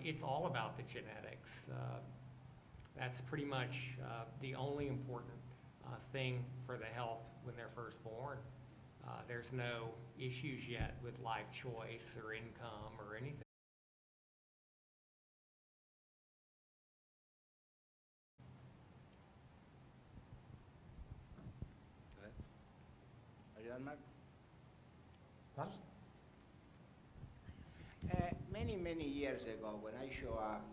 it's all about the genetics. That's pretty much the only important thing for the health when they're first born. There's no issues yet with life choice or income or anything. Are you done, Mark? Many, many years ago, when I show up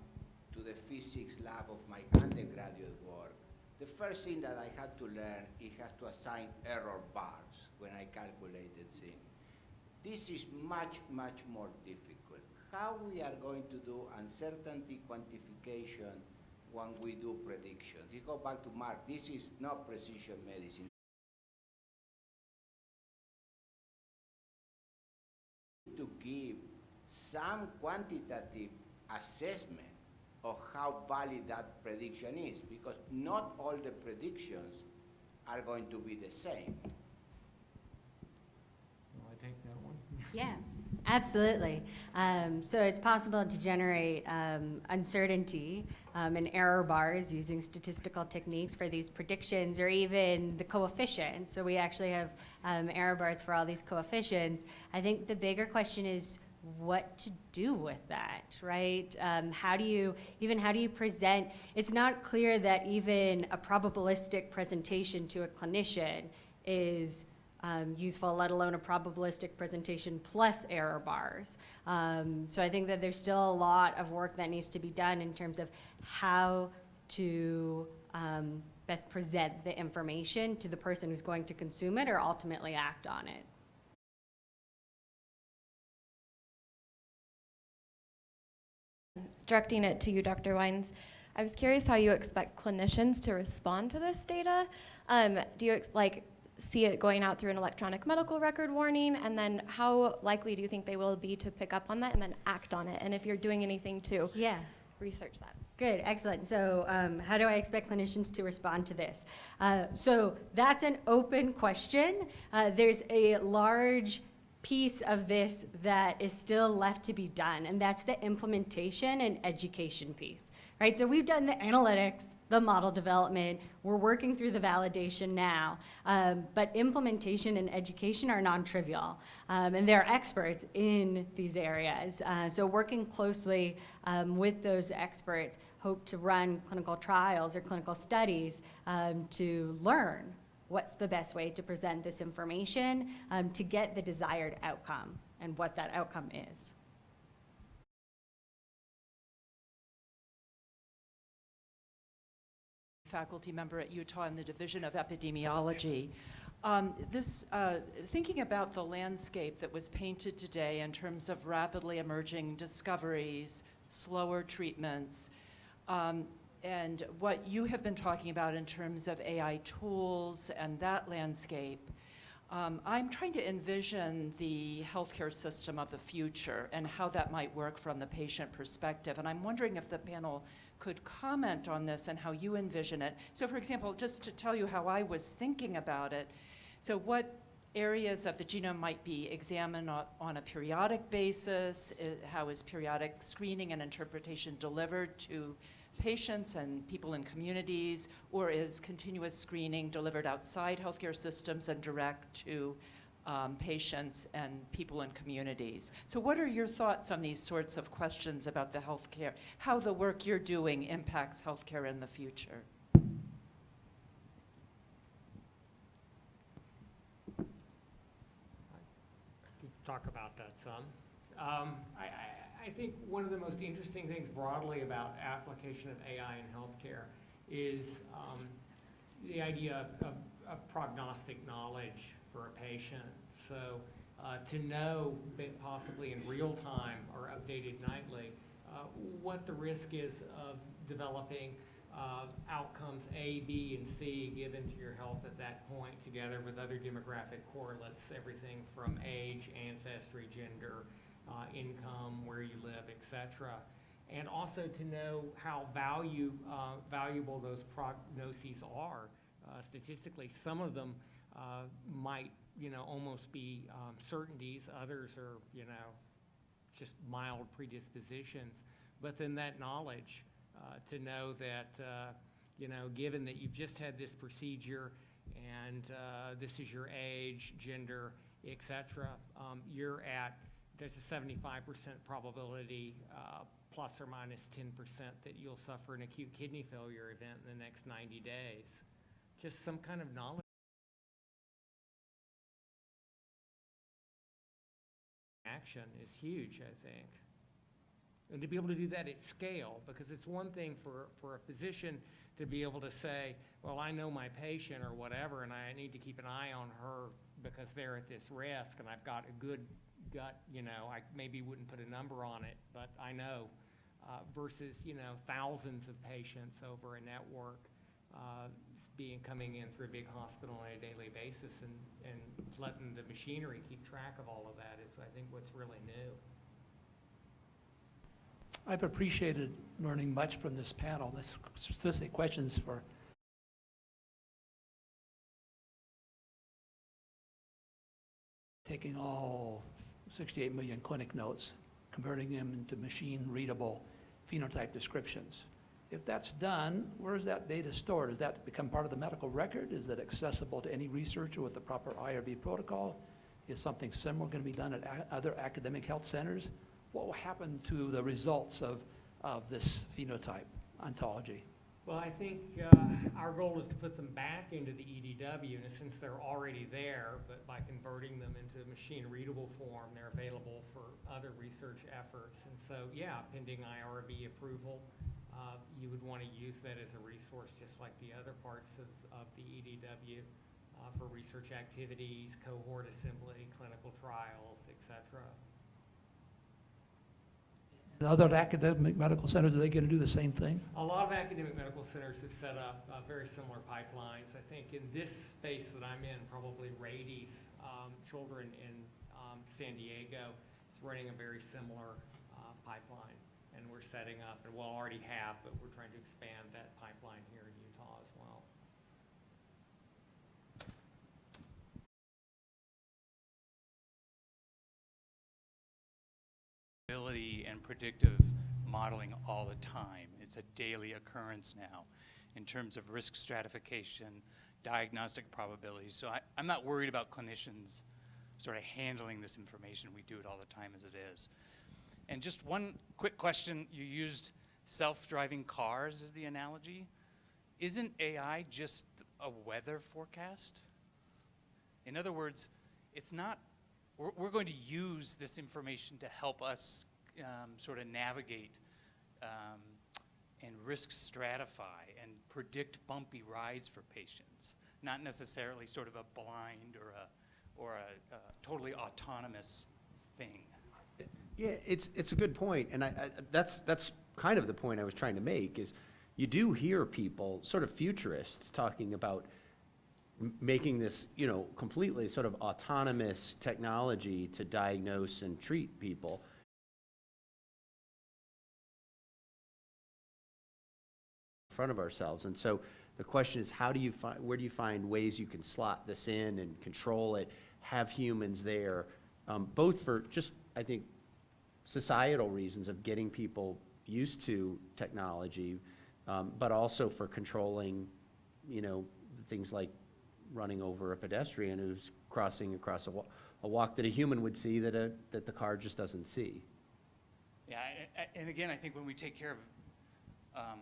to the physics lab of my undergraduate work, the first thing that I had to learn is how to assign error bars when I calculated things. This is much, much more difficult. How we are going to do uncertainty quantification when we do predictions? You go back to Mark, this is not precision medicine. To give some quantitative assessment of how valid that prediction is, because not all the predictions are going to be the same. Will I take that one? Yeah, absolutely. So it's possible to generate uncertainty and error bars using statistical techniques for these predictions, or even the coefficients. So we actually have error bars for all these coefficients. I think the bigger question is what to do with that, right? How do you present? It's not clear that even a probabilistic presentation to a clinician is useful, let alone a probabilistic presentation plus error bars. So I think that there's still a lot of work that needs to be done in terms of how to best present the information to the person who's going to consume it or ultimately act on it. Directing it to you, Dr. Wines, I was curious how you expect clinicians to respond to this data. Do you see it going out through an electronic medical record warning, and then how likely do you think they will be to pick up on that and then act on it? And if you're doing anything to research that. Good, excellent. So how do I expect clinicians to respond to this? So that's an open question. There's a large piece of this that is still left to be done, and that's the implementation and education piece, right? So we've done the analytics, the model development, we're working through the validation now, but implementation and education are non-trivial, and they're experts in these areas. So working closely with those experts, hope to run clinical trials or clinical studies to learn what's the best way to present this information to get the desired outcome and what that outcome is. Faculty member at Utah in the Division of Epidemiology. Thinking about the landscape that was painted today in terms of rapidly emerging discoveries, slower treatments, and what you have been talking about in terms of AI tools and that landscape, I'm trying to envision the healthcare system of the future and how that might work from the patient perspective. And I'm wondering if the panel could comment on this and how you envision it. So for example, just to tell you how I was thinking about it, so what areas of the genome might be examined on a periodic basis? How is periodic screening and interpretation delivered to patients and people in communities, or is continuous screening delivered outside healthcare systems and direct to patients and people in communities? So what are your thoughts on these sorts of questions about the healthcare, how the work you're doing impacts healthcare in the future? Talk about that some. I think one of the most interesting things broadly about application of AI in healthcare is the idea of prognostic knowledge for a patient. So to know, possibly in real time or updated nightly, what the risk is of developing outcomes A, B, and C given to your health at that point, together with other demographic correlates, everything from age, ancestry, gender, income, where you live, etc. And also to know how valuable those prognoses are statistically. Some of them might, almost be certainties. Others are, just mild predispositions. But then that knowledge to know that, given that you've just had this procedure and this is your age, gender, etc., there's a 75% probability, plus or minus 10%, that you'll suffer an acute kidney failure event in the next 90 days. Just some kind of knowledge. action is huge, I think. And to be able to do that at scale, because it's one thing for a physician to be able to say, well, I know my patient or whatever, and I need to keep an eye on her because they're at this risk, and I've got a good gut, I maybe wouldn't put a number on it, but I know, versus, thousands of patients over a network coming in through a big hospital on a daily basis, and letting the machinery keep track of all of that is, I think, what's really new. I've appreciated learning much from this panel. This specific questions for taking all 68 million clinic notes, converting them into machine-readable phenotype descriptions. If that's done, where is that data stored? Does that become part of the medical record? Is it accessible to any researcher with the proper IRB protocol? Is something similar going to be done at other academic health centers? What will happen to the results of this phenotype ontology? Well, I think our goal is to put them back into the EDW, and since they're already there, but by converting them into machine-readable form, they're available for other research efforts. And so, yeah, pending IRB approval, you would want to use that as a resource, just like the other parts of the EDW, for research activities, cohort assembly, clinical trials, et cetera. Other academic medical centers, are they going to do the same thing? A lot of academic medical centers have set up very similar pipelines. I think in this space that I'm in, probably Rady's Children in San Diego is running a very similar pipeline. And we're setting up, and we'll already have, but we're trying to expand that pipeline here in Utah as well. And predictive modeling all the time. It's a daily occurrence now in terms of risk stratification, diagnostic probabilities. So I'm not worried about clinicians sort of handling this information. We do it all the time as it is. And just one quick question. You used self-driving cars as the analogy. Isn't AI just a weather forecast? In other words, it's not, we're going to use this information to help us sort of navigate and risk stratify and predict bumpy rides for patients, not necessarily sort of a blind or a totally autonomous thing. Yeah, it's a good point, and that's kind of the point I was trying to make, is you do hear people, sort of futurists, talking about making this, completely sort of autonomous technology to diagnose and treat people. In front of ourselves, and so the question is, where do you find ways you can slot this in and control it, have humans there, both for just, I think, societal reasons of getting people used to technology, but also for controlling, things like running over a pedestrian who's crossing across a walk that a human would see that the car just doesn't see. Yeah, and again, I think when we take care of